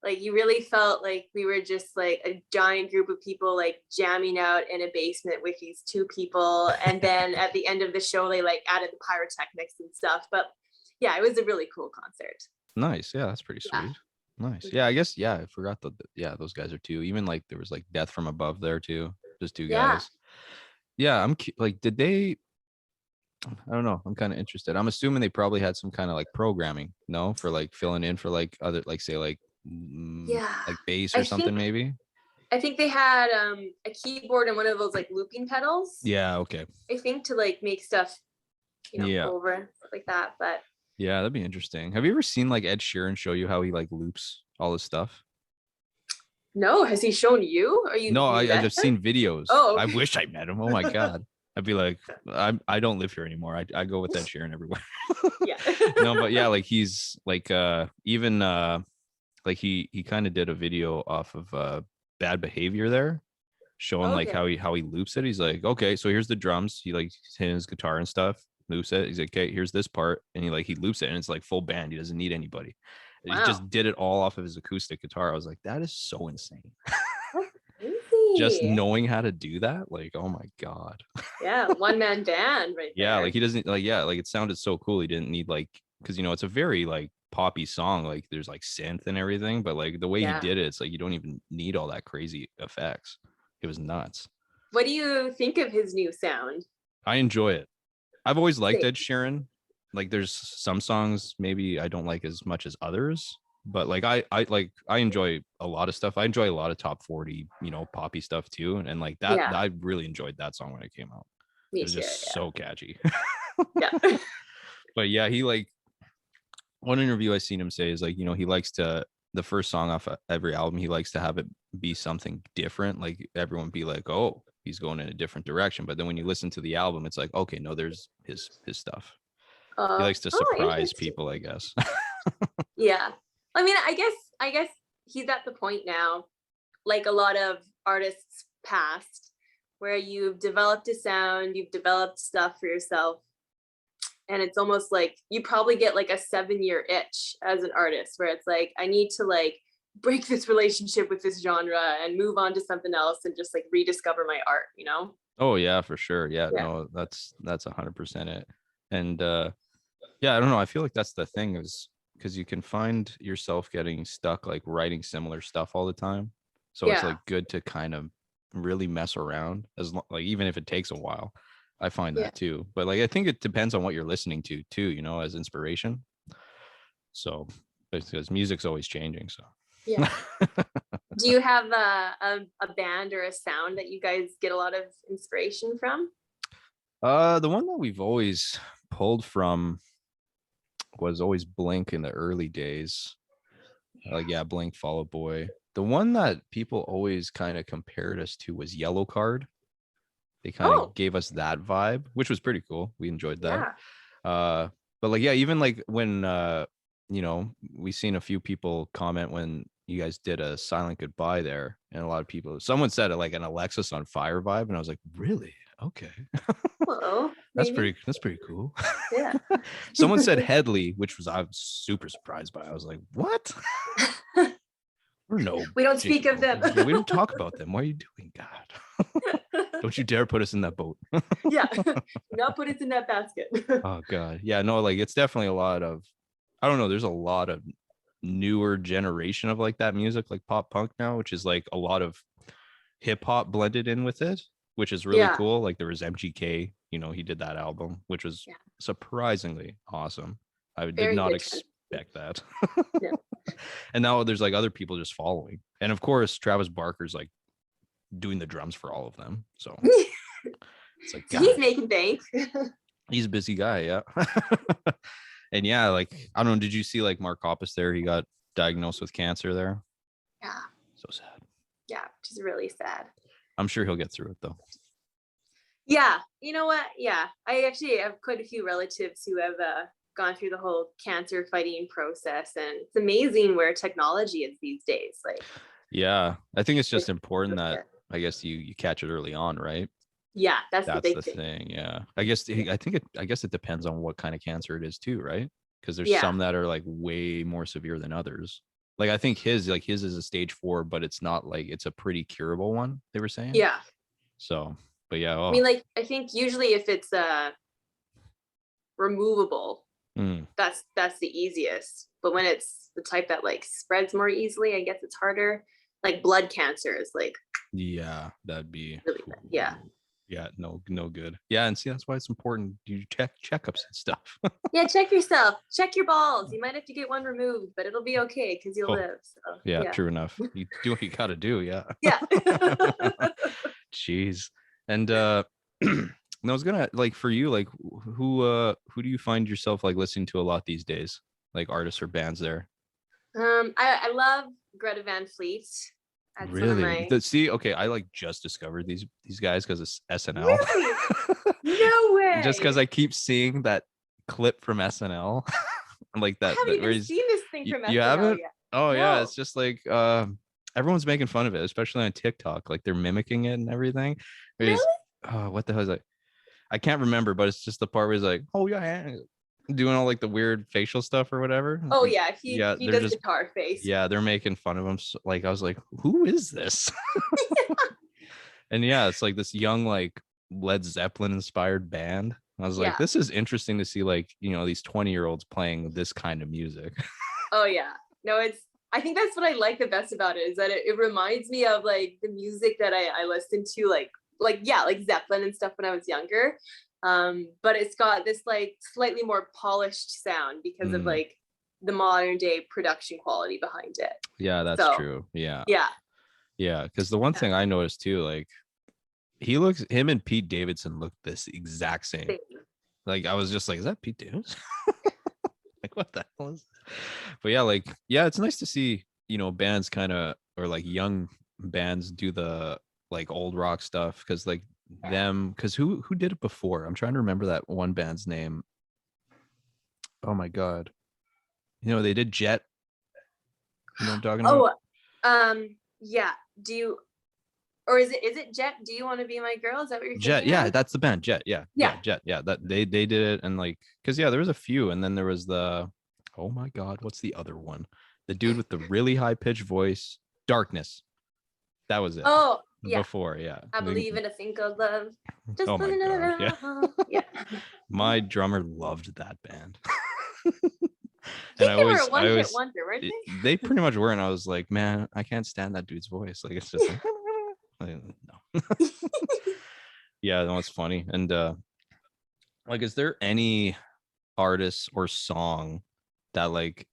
like you really felt like we were just like a giant group of people like jamming out in a basement with these two people, and then at the end of the show they like added the pyrotechnics and stuff. But yeah, it was a really cool concert. Nice. Yeah, that's pretty sweet. Nice. Yeah, I guess. Yeah, I forgot those guys are two. Even like there was like Death from Above there too. Just two guys. Yeah, like, did they? I don't know. I'm kind of interested. I'm assuming they probably had some kind of like programming, no, for like filling in for like other, like say like like bass or something maybe. I think they had a keyboard and one of those like looping pedals. Yeah. Okay. I think to like make stuff, over stuff like that. But yeah, that'd be interesting. Have you ever seen like Ed Sheeran show you how he like loops all his stuff? No, has he shown you? Are you? No, I've seen videos. Oh, okay. I wish I met him. Oh my God. I'd be like, I don't live here anymore. I go with Ed Sheeran everywhere. Yeah. No, but yeah, like he's like even like he kind of did a video off of Bad Behavior there, showing like how he loops it. He's like, okay, so here's the drums. He like hitting his guitar and stuff, loops it. He's like, okay, here's this part, and he loops it, and it's like full band. He doesn't need anybody. Wow. He just did it all off of his acoustic guitar. I was like, that is so insane. Just knowing how to do that, like, oh my God. Yeah, one man band right there. Yeah, like he doesn't like, yeah, like it sounded so cool. He didn't need like, because it's a very like poppy song, like there's like synth and everything, but like the way he did it, it's like you don't even need all that crazy effects. It was nuts. What do you think of his new sound? I enjoy it. I've always liked Ed Sheeran. Like there's some songs maybe I don't like as much as others, but like I enjoy a lot of stuff. I enjoy a lot of top 40, poppy stuff too. And like that, I really enjoyed that song when it came out. It was just so catchy. Yeah. But yeah, he like, one interview I seen him say is like, he likes to, the first song off every album, he likes to have it be something different. Like everyone be like, oh, he's going in a different direction. But then when you listen to the album, it's like, okay, no, there's his stuff. He likes to surprise people, I guess. Yeah. I mean, I guess he's at the point now, like a lot of artists past, where you've developed a sound, you've developed stuff for yourself. And it's almost like you probably get like a 7-year itch as an artist where it's like, I need to like break this relationship with this genre and move on to something else and just like rediscover my art, Oh yeah, for sure. Yeah. No, that's 100% it. And yeah, I don't know. I feel like that's the thing, is because you can find yourself getting stuck like writing similar stuff all the time. So it's like good to kind of really mess around, like even if it takes a while. I find that too. But like I think it depends on what you're listening to too, as inspiration. So because music's always changing. So yeah. Do you have a band or a sound that you guys get a lot of inspiration from? The one that we've always pulled from was always Blink in the early days. Like Blink, Fall Out Boy. The one that people always kind of compared us to was Yellow Card. They kind of gave us that vibe, which was pretty cool. We enjoyed that. But like, even like when we seen a few people comment when you guys did a Silent Goodbye there, and a lot of people, someone said it like an Alexis on Fire vibe, and I was like, really? Okay. Hello. That's maybe. pretty cool. Yeah. Someone said Headley, which was I was super surprised by. I was like, what? We're no We don't Jacob speak of them. Goldberg. Yeah, we don't talk about them. What are you doing, God? Don't you dare put us in that boat. Yeah. Not put it in that basket. Oh God. Yeah, no, like it's definitely a lot of, I don't know, there's a lot of newer generation of like that music, like pop punk now, which is like a lot of hip hop blended in with it, which is really Yeah. cool. Like there was MGK, you know, he did that album, which was Yeah. surprisingly awesome. I did Very not good. expect that. Yeah. And now there's like other people just following. And of course, Travis Barker's like doing the drums for all of them. So it's like, So he's God, making bank. he's a busy guy. Yeah. And yeah, like, I don't know. Did you see like Mark Hoppus there? He got diagnosed with cancer there. Yeah. So sad. Yeah. Which is really sad. I'm sure he'll get through it though. Yeah. You know what? Yeah. I actually have quite a few relatives who have gone through the whole cancer fighting process, and it's amazing where technology is these days. Like, Yeah. I think it's just like, important that I guess you catch it early on, right? yeah, that's the That's big the thing. thing. Yeah. I guess I guess it depends on what kind of cancer it is too, right? Because there's Yeah. some that are like way more severe than others. Like I think his is a stage 4, but it's not like it's a pretty curable one, they were saying. Yeah. So, but yeah, I mean, like, I think usually if it's removable, that's the easiest. But when it's the type that like spreads more easily, I guess it's harder. Like blood cancer is like, yeah, that'd be really bad. Yeah. Yeah, no good. Yeah, and see that's why it's important you check checkups and stuff. Yeah, check yourself. Check your balls. You might have to get one removed, but it'll be okay because you'll live. So, yeah, true enough. You do what you gotta do. Yeah. Yeah. Jeez. And I was gonna like for you, like who do you find yourself like listening to a lot these days? Like artists or bands there? I love Greta Van Fleet. That's Really? See, okay, I like just discovered these guys because it's SNL. Really? No way. Just because I keep seeing that clip from SNL. Like that. I haven't even seen this thing from SNL you haven't? yet. Oh No. yeah, it's just like everyone's making fun of it, especially on TikTok. Like they're mimicking it and everything. Really? Oh, what the hell is it? I can't remember, but it's just the part where he's like, oh yeah, doing all like the weird facial stuff or whatever. Oh yeah, he they're does just guitar face. yeah, they're making fun of him. So, like I was like, who is this? And yeah, it's like this young like Led Zeppelin inspired band. I was like, this is interesting to see like, you know, these 20-year-olds playing this kind of music. Oh yeah. No, I think that's what I like the best about it, is that it reminds me of like the music that I listened to like Zeppelin and stuff when I was younger. But it's got this like slightly more polished sound because of like the modern day production quality behind it. Yeah, that's true. Yeah. Yeah. Yeah. Because the one thing I noticed too, like him and Pete Davidson look this exact same. Like I was just like, is that Pete Davidson? Like what the hell is this? But yeah, like, yeah, it's nice to see, you know, bands kind of, or like young bands do the like old rock stuff. Cause like them, cause who did it before? I'm trying to remember that one band's name. Oh my God. You know, they did Jet. You know what I'm talking about? Yeah. Do you, or is it Jet? Do you want to be my girl? Is that what you're Jet? thinking Yeah, of? that's the band. Jet. Yeah. Jet. Yeah, that they did it, and like, cause yeah, there was a few, and then there was the, oh my God, what's the other one? The dude with the really high pitched voice, Darkness. That was it. Oh yeah. Before, yeah. I believe in a thing called love. Just oh my God, yeah. Yeah. My drummer loved that band. And I always wonder, weren't they? They pretty much were, and I was like, man, I can't stand that dude's voice. Like it's just like, no. Yeah, no, it's funny. And like, is there any artist or song that like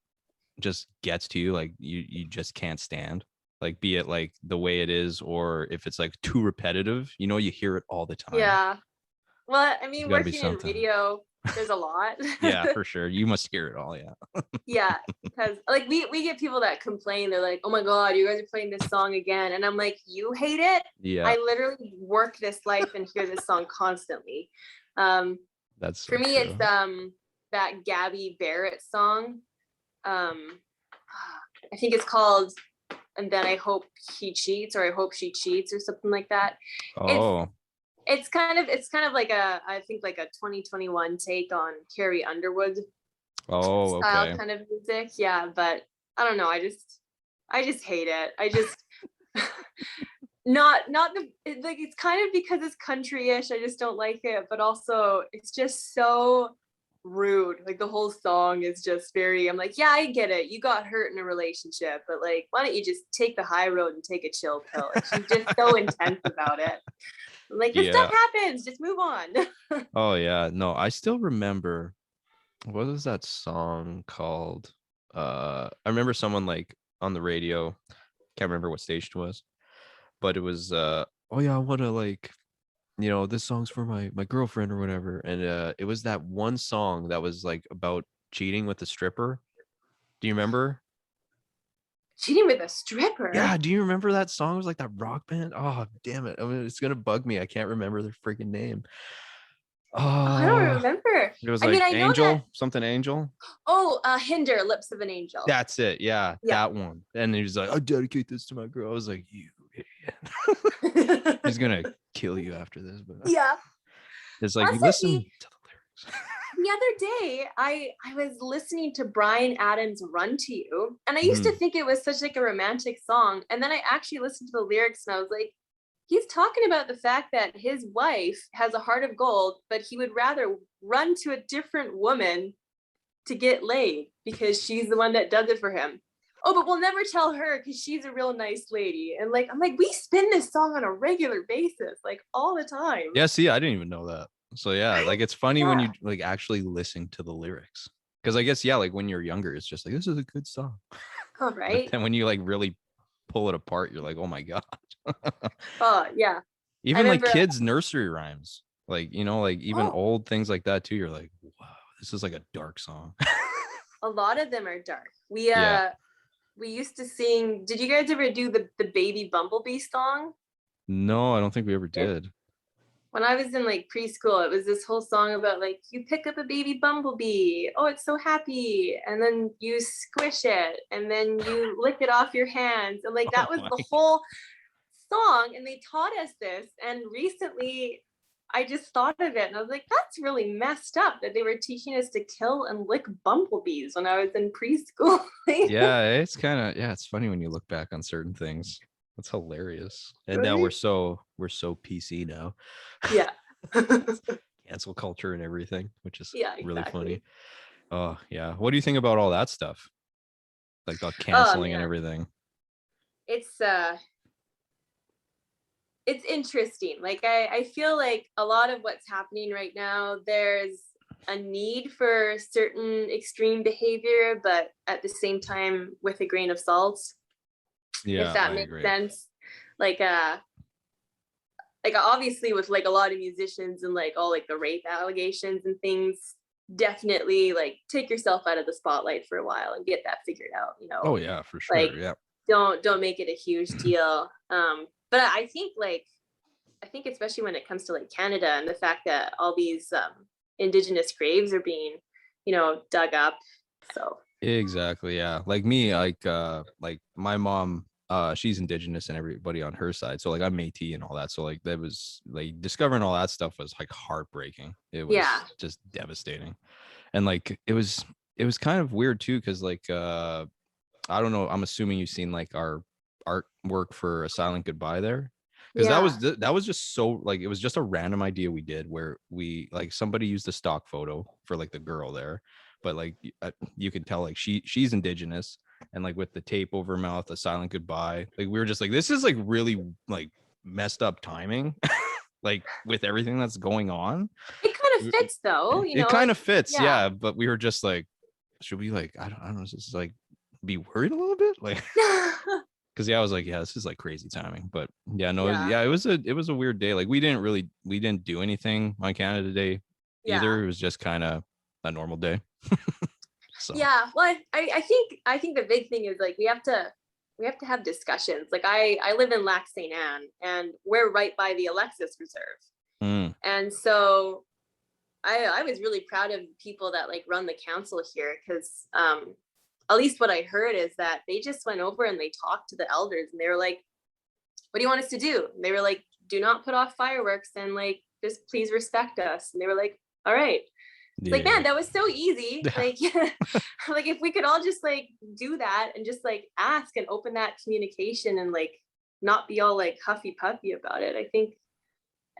just gets to you, like you just can't stand? Like, be it like the way it is, or if it's like too repetitive, you know, you hear it all the time. Yeah. Well, I mean, working in radio, there's a lot. Yeah, for sure. You must hear it all. Yeah. Yeah, because like we get people that complain. They're like, "Oh my God, you guys are playing this song again," and I'm like, "You hate it? Yeah. I literally work this life and hear this song constantly." That's so for me, true. It's that Gabby Barrett song. I think it's called "And Then I Hope He Cheats" or "I Hope She Cheats" or something like that. Oh. It's kind of like I think like a 2021 take on Carrie Underwood Oh, style okay. kind of music. Yeah, but I don't know. I just hate it. I just not the like it's kind of because it's country-ish. I just don't like it, but also it's just so rude. Like the whole song is just very, I'm like, yeah, I get it. You got hurt in a relationship, but like, why don't you just take the high road and take a chill pill? Like she's just so intense about it. I'm like, this stuff Yeah. happens. Just move on. Oh yeah. No, I still remember, what was that song called? I remember someone like on the radio, can't remember what station it was, but it was oh yeah, I want to like, this song's for my girlfriend or whatever. And it was that one song that was like about cheating with the stripper. Do you remember? Cheating with a stripper? Yeah, do you remember that song? It was like that rock band. Oh, damn it. I mean, it's gonna bug me. I can't remember their freaking name. Oh, I don't Uh remember. it was I mean, like I know that. Angel, something Angel. Oh, Hinder, Lips of an Angel. That's it. Yeah, Yeah. that one. And he was like, I dedicate this to my girl. I was like, you idiot. He's gonna kill you after this, but Yeah. it's like, you That's like listen to the lyrics. the other day. I was listening to Brian Adams' Run to You, and I used to Mhm. think it was such like a romantic song, and then I actually listened to the lyrics and I was like, he's talking about the fact that his wife has a heart of gold, but he would rather run to a different woman to get laid because she's the one that does it for him. Oh, but we'll never tell her because she's a real nice lady. And like, I'm like, we spin this song on a regular basis, like all the time. Yeah, see, I didn't even know that. So yeah, like it's funny when Yeah. you like actually listen to the lyrics. Because I guess, yeah, like when you're younger, it's just like, this is a good song. Oh, But right. then when you like really pull it apart, you're like, oh my God. Oh, yeah. I Even like remember kids' nursery rhymes, like, like even oh, old things like that too. You're like, wow, this is like a dark song. a lot of them are dark. Yeah. We used to sing, did you guys ever do the baby Bumblebee song? No, I don't think we ever Yeah. did. When I was in like preschool, it was this whole song about like you pick up a baby bumblebee. Oh, it's so happy. And then you squish it and then you lick it off your hands. And like Oh that was my. the whole song. And they taught us this. And recently I just thought of it and I was like, that's really messed up that they were teaching us to kill and lick bumblebees when I was in preschool. Yeah, it's kind of, yeah, it's funny when you look back on certain things. That's hilarious. And now we're Right? so PC now. Yeah. Cancel culture and everything, which is Yeah, really funny. exactly. Oh yeah. What do you think about all that stuff? Like the Oh canceling and man. everything. It's it's interesting. Like I feel like a lot of what's happening right now, there's a need for certain extreme behavior, but at the same time with a grain of salt, if Yeah, that I makes agree. sense. Like like obviously with like a lot of musicians and like all like the rape allegations and things, definitely like take yourself out of the spotlight for a while and get that figured out, you Oh know. yeah, for Like sure. Yeah. don't make it a huge deal. But I think like I think especially when it comes to like Canada and the fact that all these indigenous graves are being, you know, dug up. So Exactly. Yeah. Like me, like my mom, she's indigenous and everybody on her side. So like I'm Métis and all that. So like that was like discovering all that stuff was like heartbreaking. It yeah, was just devastating. And like it was kind of weird too, because like I don't know, I'm assuming you've seen like our artwork for A Silent Goodbye there. Because yeah, that was just so like, it was just a random idea we did where we like somebody used a stock photo for like the girl there, but like you can tell like she's indigenous, and like with the tape over her mouth, A Silent Goodbye, like we were just like, this is like really like messed up timing, like with everything that's going on. it kind of fits though, you It know. kind of fits, Yeah. yeah, but we were just like, should we like, I don't know, just like be worried a little bit, like, because yeah, I was like, yeah, this is like crazy timing. But yeah, no, Yeah, yeah, it was a weird day. Like we didn't do anything on Canada Day yeah, either. It was just kind of a normal day. So yeah. Well, I think the big thing is like we have to have discussions. Like I live in Lac St. Anne and we're right by the Alexis Reserve. mm, And so I was really proud of people that like run the council here because at least what I heard is that they just went over and they talked to the elders and they were like, what do you want us to do? And they were like, do not put off fireworks and like just please respect us. And they were like, all right. It's like, man, that was so easy. Like, like if we could all just like do that and just like ask and open that communication and like not be all like huffy puffy about it. I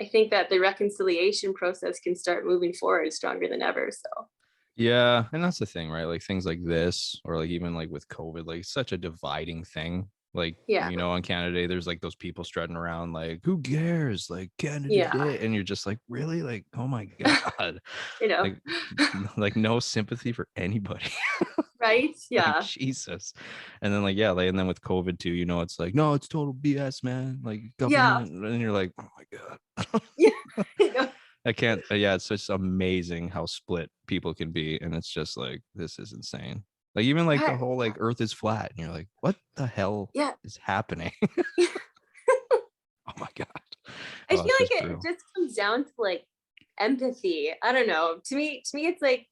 think that the reconciliation process can start moving forward stronger than ever. So yeah, and that's the thing, right? Like things like this, or like even like with COVID, like it's such a dividing thing. Like, yeah, on Canada Day, there's like those people strutting around like, who cares? Like Canada yeah, Day. And you're just like, really? Like, oh my God. you know, Like, like no sympathy for anybody. right? Like Yeah, Jesus. And then like, yeah, like, and then with COVID too, it's like, no, it's total BS, man. Like yeah, government. And you're like, oh my God. yeah. You know? I can't. Yeah, it's just amazing how split people can be, and it's just like this is insane. Like even like the Right. whole like Earth is flat, and you're like, what the hell Yeah. is happening? Oh my God. I Oh, feel it's like just it brutal. just comes down to like empathy. I don't know. To me, it's like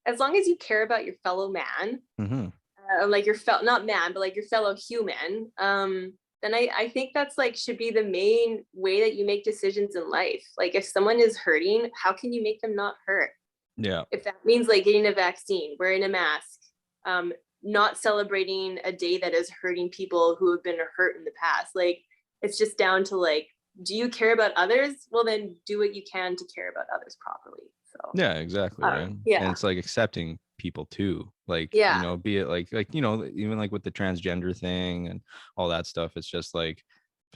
as long as you care about your fellow man, Mm-hmm. like your not man, but like your fellow human, then I think that's like should be the main way that you make decisions in life. Like if someone is hurting, how can you make them not hurt? Yeah. If that means like getting a vaccine, wearing a mask, not celebrating a day that is hurting people who have been hurt in the past. Like it's just down to like, do you care about others? Well, then do what you can to care about others properly. So Yeah, exactly. Right. And yeah, it's like accepting people too. Like, yeah, be it like, even like with the transgender thing and all that stuff, it's just like,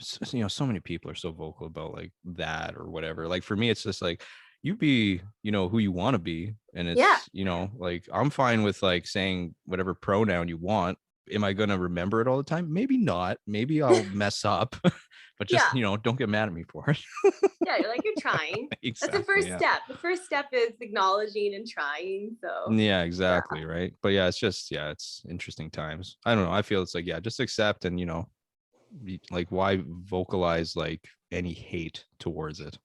so many people are so vocal about like that or whatever. Like for me, it's just like, you be, who you want to be. And yeah, it's, like I'm fine with like saying whatever pronoun you want. Am I going to remember it all the time? Maybe not. Maybe I'll mess up, but just, yeah, don't get mad at me for it. yeah. You're like, you're trying. That's the Exactly. first Yeah. step. The first step is acknowledging and trying. So Yeah, yeah, exactly. Right. But yeah, it's just, yeah, it's interesting times. I don't know. I feel it's like, yeah, just accept and, like why vocalize like any hate towards it?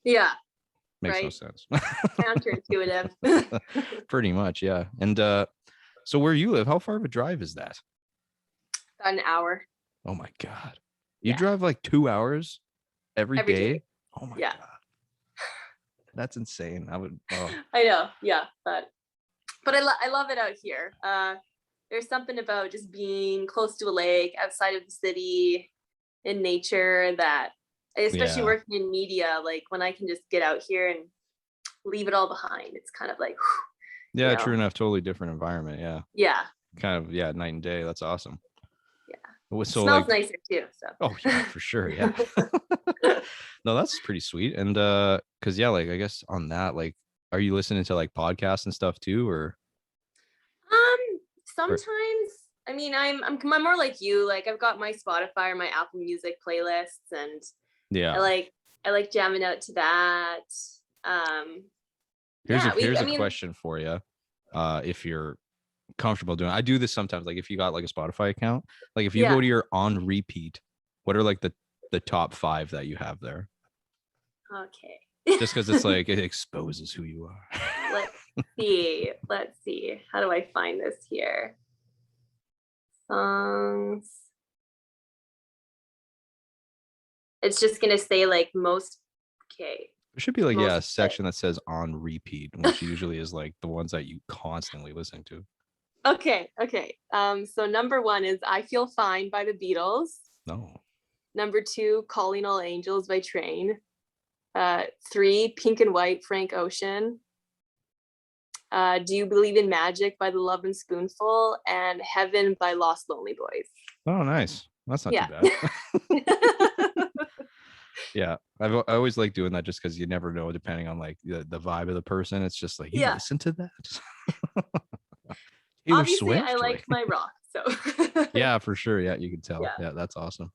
yeah, Makes no right. sense. Counterintuitive. Pretty much. Yeah. And so where you live, how far of a drive is that? About an hour. Oh my God. You Yeah, drive like 2 hours every every day. day? Oh my Yeah, God. That's insane. I would, oh, I know. Yeah, but I love it out here. There's something about just being close to a lake outside of the city in nature that, especially yeah. working in media, like when I can just get out here and leave it all behind, it's kind of like, whew, Yeah, true enough. Totally different environment. Yeah. yeah, Kind of, yeah, night and day. That's awesome. yeah. It So smells like, nicer too. So. oh yeah, for sure. Yeah. No, that's pretty sweet. And because yeah, like I guess on that, like, are you listening to like podcasts and stuff too, or Sometimes, I mean, I'm more like you. Like I've got my Spotify or my Apple Music playlists, and I yeah. like I like jamming out to that. Um, Here's a yeah, here's I a mean, question for you. If you're comfortable doing it. I do this sometimes. Like if you got like a Spotify account, like if you yeah. go to your on repeat, what are like the top 5 that you have there? Okay. Just because it's like it exposes who you are. Let's see. Let's see. How do I find this here? Songs. It's just gonna say like most. Okay. There should be like, yeah, a Most. section that says on repeat, which usually is like the ones that you constantly listen to. Okay. Okay. So number 1 is "I Feel Fine" by the Beatles. No. Number 2, "Calling All Angels" by Train. 3, "Pink and White" Frank Ocean. "Do You Believe in Magic" by the Love and Spoonful, and "Heaven" by Lost Lonely Boys. Oh, nice. That's not too Yeah. bad. Yeah, I always like doing that just because you never know, depending on like the vibe of the person. It's just like, you Yeah. listen to that. Taylor Obviously, I Swift, like my rock, so. yeah, for sure. Yeah, you can tell. Yeah. Yeah, that's awesome.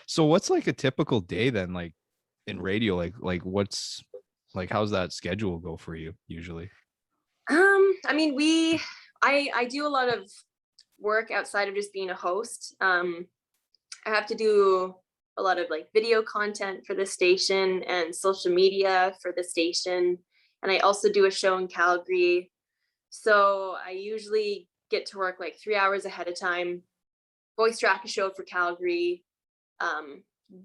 So what's like a typical day then, like in radio? Like what's like how's that schedule go for you usually? I mean, I do a lot of work outside of just being a host. I have to do a lot of like video content for the station and social media for the station. And I also do a show in Calgary. So I usually get to work like 3 hours ahead of time, voice track a show for Calgary,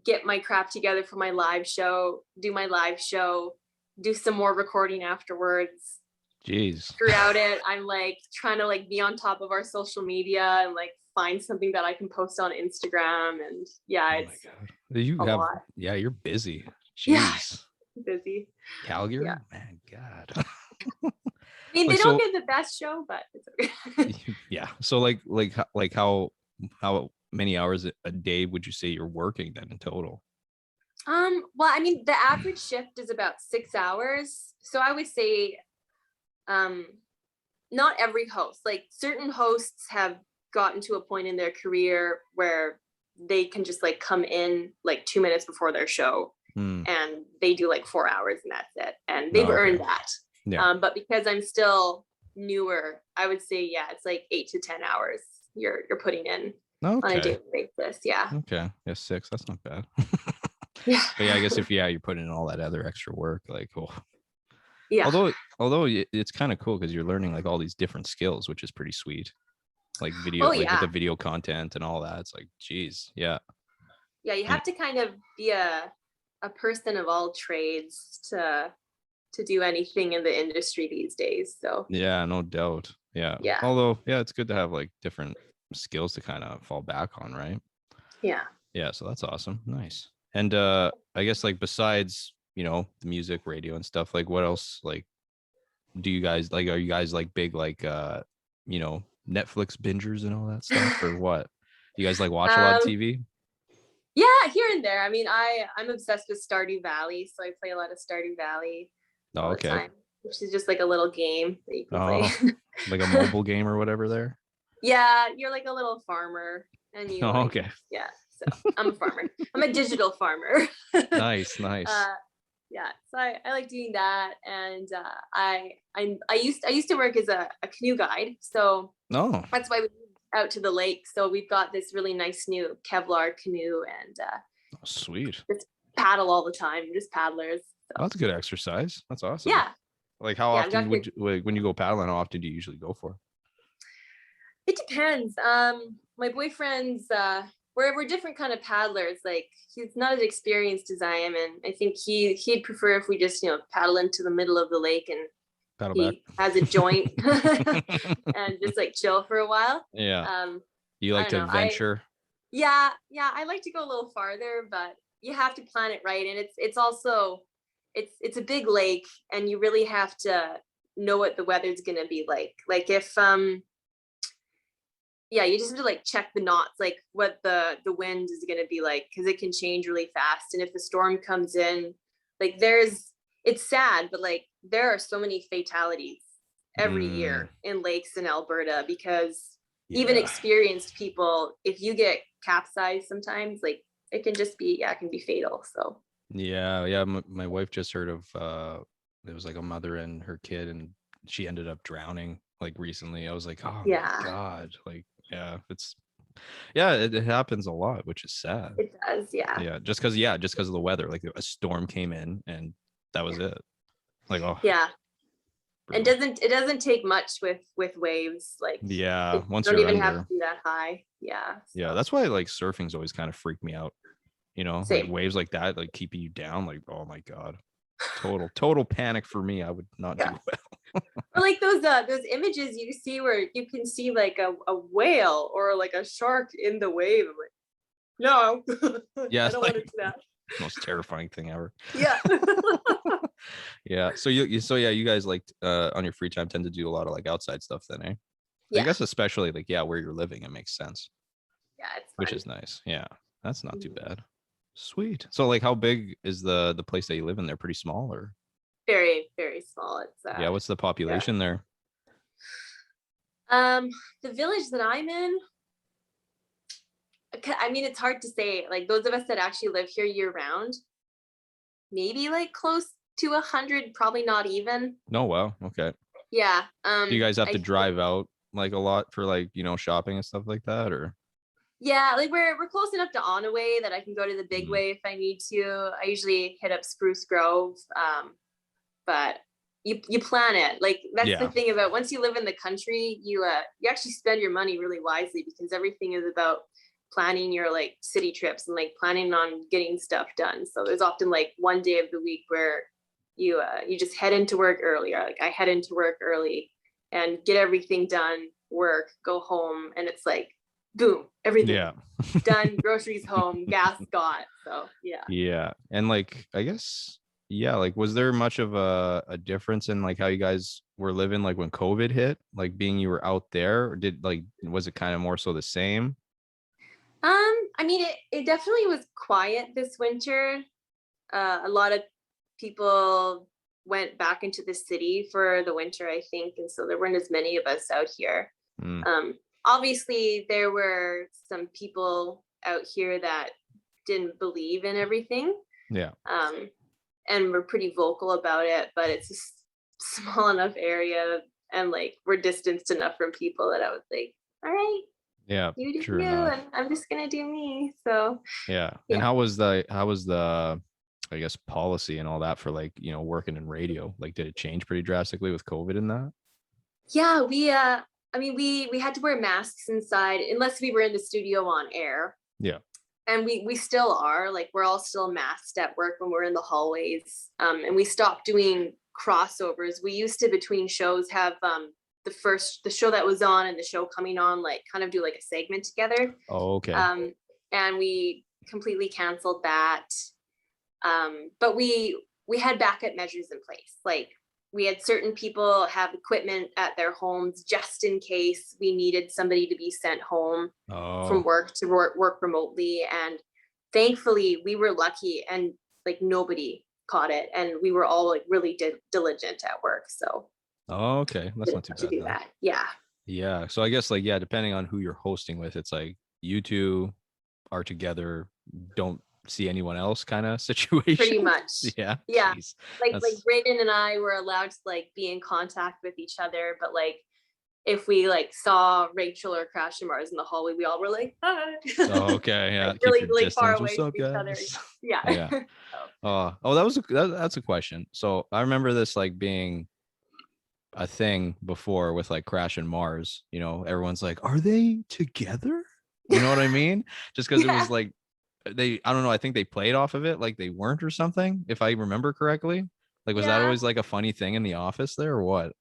get my crap together for my live show, do my live show, do some more recording afterwards. Jeez. Throughout it, I'm like trying to like be on top of our social media and like find something that I can post on Instagram. And yeah, it's you a have lot. Yeah, you're busy. Jeez. Yeah, busy. Calgary, yeah. Man, God. I mean, like, they don't get the best show, but it's okay. Yeah. So like how many hours a day would you say you're working then in total? Well, I mean, the average shift is about 6 hours. So I would say not every host, like certain hosts have gotten to a point in their career where they can just like come in like 2 minutes before their show and they do like 4 hours and that's it. And they've earned that. Yeah. But because I'm still newer, I would say, yeah, it's like 8 to 10 hours you're putting in on a daily basis. Yeah. Okay. Yeah, 6. That's not bad. Yeah. But yeah, I guess if you're putting in all that other extra work, like, yeah. Although it's kind of cool because you're learning like all these different skills, which is pretty sweet. Like video, with the video content and all that. It's like, geez, yeah. Yeah, you have to kind of be a person of all trades to do anything in the industry these days. So yeah, no doubt. Yeah. Although, yeah, it's good to have like different skills to kind of fall back on, right? Yeah. Yeah. So that's awesome. Nice. And I guess like besides, the music, radio and stuff, like what else like do you guys like? Are you guys like big like Netflix bingers and all that stuff, or what? Do you guys like watch a lot of TV? Yeah, here and there. I mean, I'm obsessed with Stardew Valley, so I play a lot of Stardew Valley all the time, which is just like a little game that you can play. Like a mobile game or whatever there? Yeah, you're like a little farmer and you yeah, so I'm a farmer. I'm a digital farmer. Nice. Yeah, so I like doing that, and I used to work as a canoe guide, so that's why we moved out to the lake. So we've got this really nice new Kevlar canoe, and sweet. Just paddle all the time, just paddlers. So. That's a good exercise. That's awesome. Yeah. Like how often when you go paddling, how often do you usually go for? It depends. My boyfriend's we're different kind of paddlers. Like he's not as experienced as I am, and I think he'd prefer if we just paddle into the middle of the lake and paddle he has a joint and just like chill for a while. Yeah. You like to venture? Yeah, I like to go a little farther, but you have to plan it right, and it's also it's a big lake, and you really have to know what the weather's gonna be like. Like if you just have to like check the knots, like what the wind is going to be like, because it can change really fast. And if the storm comes in, like it's sad, but like there are so many fatalities every year in lakes in Alberta, because even experienced people, if you get capsized sometimes, like it can just be, it can be fatal. So yeah. My wife just heard of it was like a mother and her kid, and she ended up drowning like recently. I was like, oh my God, like it happens a lot, which is sad. It does. Just because of the weather, like a storm came in and that was it. Like and it doesn't take much with waves, like once you don't even under. have to be that high. That's why like surfing's always kind of freaked me out, Same. like waves like that, like keeping you down, like oh my God, total panic for me. I would not do well. Or like those images you see where you can see like a whale or like a shark in the wave. I'm like, no, I don't want to do that. Most terrifying thing ever. Yeah. Yeah. So you guys like on your free time tend to do a lot of like outside stuff then, eh? Yeah. I guess especially like where you're living, it makes sense. Yeah, it's fun. Which is nice. Yeah, that's not too bad. Sweet. So like how big is the place that you live in there? Pretty small or? Very, very small. It's what's the population there? The village that I'm in, I mean, it's hard to say. Like those of us that actually live here year round, maybe like close to 100, probably not even. No, wow. Okay. Yeah. Do you guys have to drive out like a lot for like shopping and stuff like that, or? Yeah, like we're close enough to Onaway that I can go to the Big Way if I need to. I usually hit up Spruce Grove, but you plan it. Like that's the thing about once you live in the country, you actually spend your money really wisely, because everything is about planning your like city trips and like planning on getting stuff done. So there's often like one day of the week where you just head into work early, or like I head into work early and get everything done, work, go home, and it's like boom, everything done, groceries home, gas got. So yeah. And like I guess like was there much of a difference in like how you guys were living like when COVID hit, like being you were out there, or was it kind of more so the same? I mean, it definitely was quiet this winter. A lot of people went back into the city for the winter, I think, and so there weren't as many of us out here. Obviously there were some people out here that didn't believe in everything, and were pretty vocal about it, but it's a small enough area, and like we're distanced enough from people that I was like, all right, you do true you, enough. and I'm just gonna do me. So and how was the I guess policy and all that for like, you know, working in radio? Like did it change pretty drastically with COVID and that? Yeah, we I mean, we had to wear masks inside unless we were in the studio on air. Yeah. And we still are, like, we're all still masked at work when we're in the hallways. And we stopped doing crossovers. We used to, between shows, have the show that was on and the show coming on, like kind of do like a segment together. Oh, okay. And we completely canceled that. But we had backup measures in place. Like, we had certain people have equipment at their homes just in case we needed somebody to be sent home from work to work remotely. And thankfully we were lucky, and like nobody caught it, and we were all like really diligent at work. So okay, that's not too bad. Do that. Yeah. So I guess like, depending on who you're hosting with, it's like you two are together, don't see anyone else kind of situation. Pretty much. Yeah. Jeez. Like Brayden and I were allowed to like be in contact with each other, but like if we like saw Rachel or Crash and Mars in the hallway, we all were like, hi. Okay, yeah. Like, really far away from each other. Yeah. That's a question. So I remember this like being a thing before with like Crash and Mars. You know, everyone's like, are they together? You know what I mean? Just because it was like, I don't know, I think they played off of it like they weren't or something, if I remember correctly. Like, was that always like a funny thing in the office there, or what?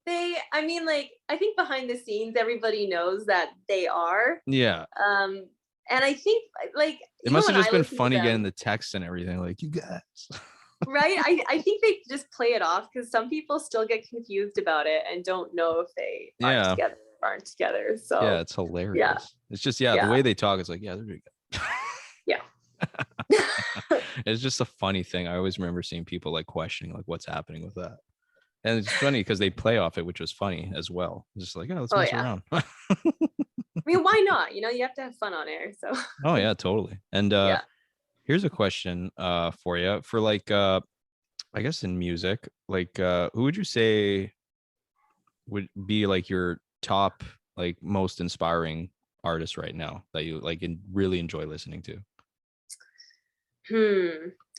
I mean, like, I think behind the scenes everybody knows that they are. And I think like it must have just been funny getting the text and everything, like, you guys. Right. I think they just play it off because some people still get confused about it and don't know if they are together or aren't together. So yeah, it's hilarious. It's just the way they talk, it's like, yeah, they're good. Yeah. It's just a funny thing. I always remember seeing people like questioning like what's happening with that. And it's funny because they play off it, which was funny as well. Just like, let's mess around. I mean, why not? You know, you have to have fun on air. So oh yeah, totally. And here's a question for you. For like I guess in music, like who would you say would be like your top, like most inspiring artist right now that you like and really enjoy listening to?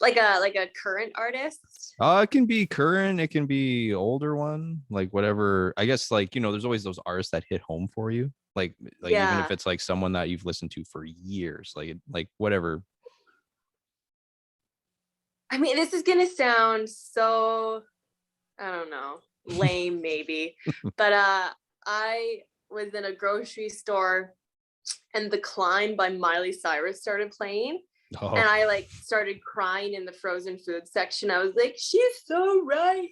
Like a current artist? It can be current, it can be older one, like whatever. I guess like, you know, there's always those artists that hit home for you. Like even if it's like someone that you've listened to for years, like whatever. I mean, this is gonna sound so, I don't know, lame maybe, but I was in a grocery store and The Climb by Miley Cyrus started playing. And I like started crying in the frozen food section. I was like, she's so right.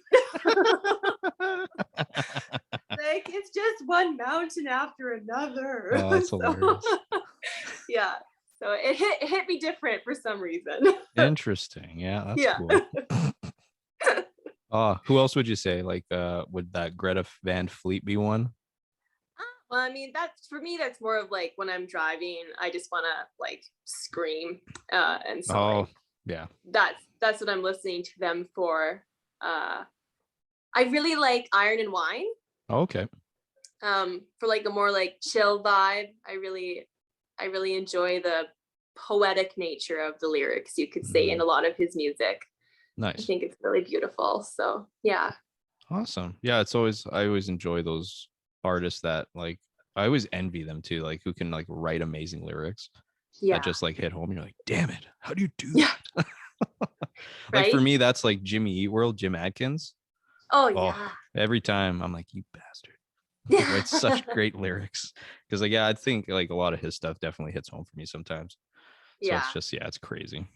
Like, it's just one mountain after another. Oh, that's hilarious. Yeah. So it hit me different for some reason. Interesting. Yeah, that's cool. Who else would you say? Like would that Greta Van Fleet be one? Well, I mean, that's for me, that's more of like when I'm driving, I just want to like scream. And so that's what I'm listening to them for. I really like Iron and Wine. Oh, okay. For like a more like chill vibe. I really enjoy the poetic nature of the lyrics, you could say, in a lot of his music. Nice. I think it's really beautiful. So yeah. Awesome. Yeah, I always enjoy those artists that like I always envy them too, like who can like write amazing lyrics that just like hit home. You're like, damn it, how do you do that? Like for me, that's like Jimmy Eat World, Jim Adkins. Oh yeah. Every time I'm like, you bastard. He writes such great lyrics. Because like, yeah, I think like a lot of his stuff definitely hits home for me sometimes. So it's just, it's crazy.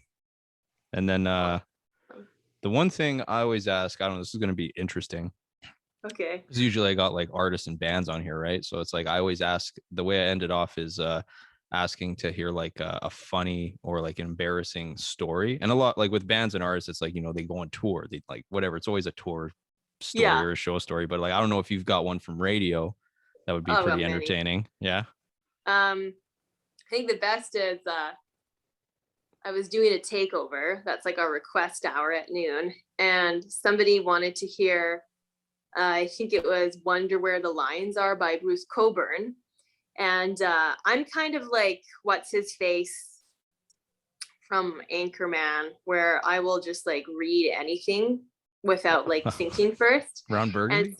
And then the one thing I always ask, I don't know, this is going to be interesting. Okay. Because usually I got like artists and bands on here, right? So it's like I always ask, the way I ended off is asking to hear like a funny or like embarrassing story. And a lot like with bands and artists, it's like, you know, they go on tour, they like whatever, it's always a tour story or a show story. But like I don't know if you've got one from radio that would be pretty entertaining. Yeah. I think the best is I was doing a takeover. That's like our request hour at noon. And somebody wanted to hear, I think it was Wonder Where the Lines Are by Bruce Cockburn. And I'm kind of like, what's his face from Anchorman, where I will just like read anything without like thinking first. Ron Burgundy?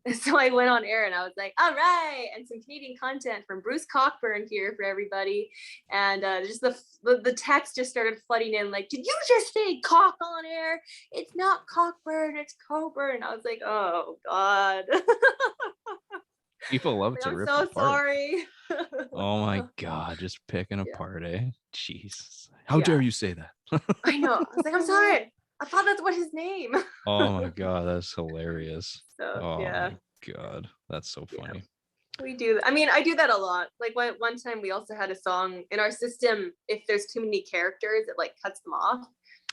And so I went on air and I was like, all right, and some Canadian content from Bruce Cockburn here for everybody. And just the text just started flooding in, like, did you just say cock on air? It's not Cockburn, it's Cockburn. I was like, oh God. People love to rip apart. I'm so sorry. Oh my God, just picking apart, eh? Jeez. How dare you say that? I know. I was like, I'm sorry. I thought that's what his name. Oh my God, that's hilarious. So, oh my God, that's so funny. We do. I mean, I do that a lot. Like one time we also had a song in our system. If there's too many characters, it like cuts them off.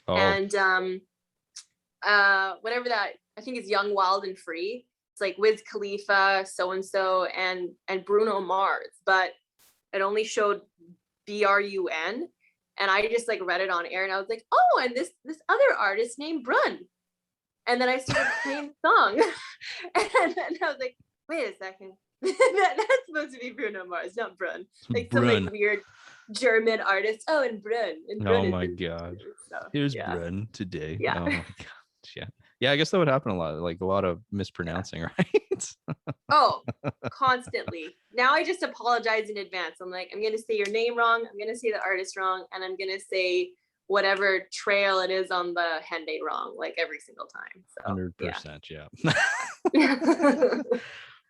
Oh. And whatever that, I think it's Young, Wild and Free. It's like Wiz Khalifa, so-and-so, and Bruno Mars, but it only showed BRUN. And I just like read it on air and I was like, oh, and this other artist named Brun. And then I started playing the song. and I was like, wait a second. That's supposed to be Bruno Mars, not Brun. Like some like weird German artist. Oh, and Brun. And Brun oh my God. So, here's Brun today. Yeah. Oh my gosh. Yeah. Yeah, I guess that would happen a lot. Like a lot of mispronouncing, right? Oh, constantly. Now I just apologize in advance. I'm like, I'm going to say your name wrong. I'm going to say the artist wrong. And I'm going to say whatever trail it is on the Henday wrong, like every single time. So, 100%. Yeah.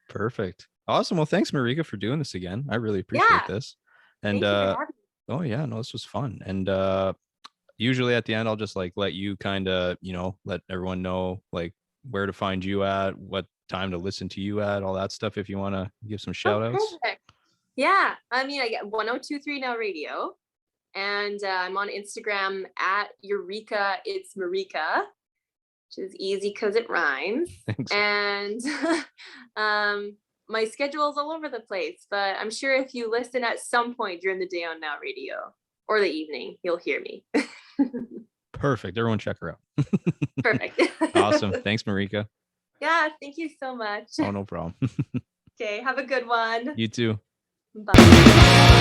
Perfect. Awesome. Well, thanks, Marika, for doing this again. I really appreciate this. And oh yeah, no, this was fun. And usually at the end, I'll just like let you kind of, you know, let everyone know like where to find you at, what time to listen to you at, all that stuff. If you want to give some shout outs. Yeah. I mean, I get 1023 Now Radio, and I'm on Instagram at Eureka It's Marika, which is easy because it rhymes. Thanks. And my schedule's all over the place, but I'm sure if you listen at some point during the day on Now Radio or the evening, you'll hear me. Perfect. Everyone check her out. Perfect. Awesome. Thanks, Marika. Yeah, thank you so much. Oh, no problem. Okay, have a good one. You too. Bye.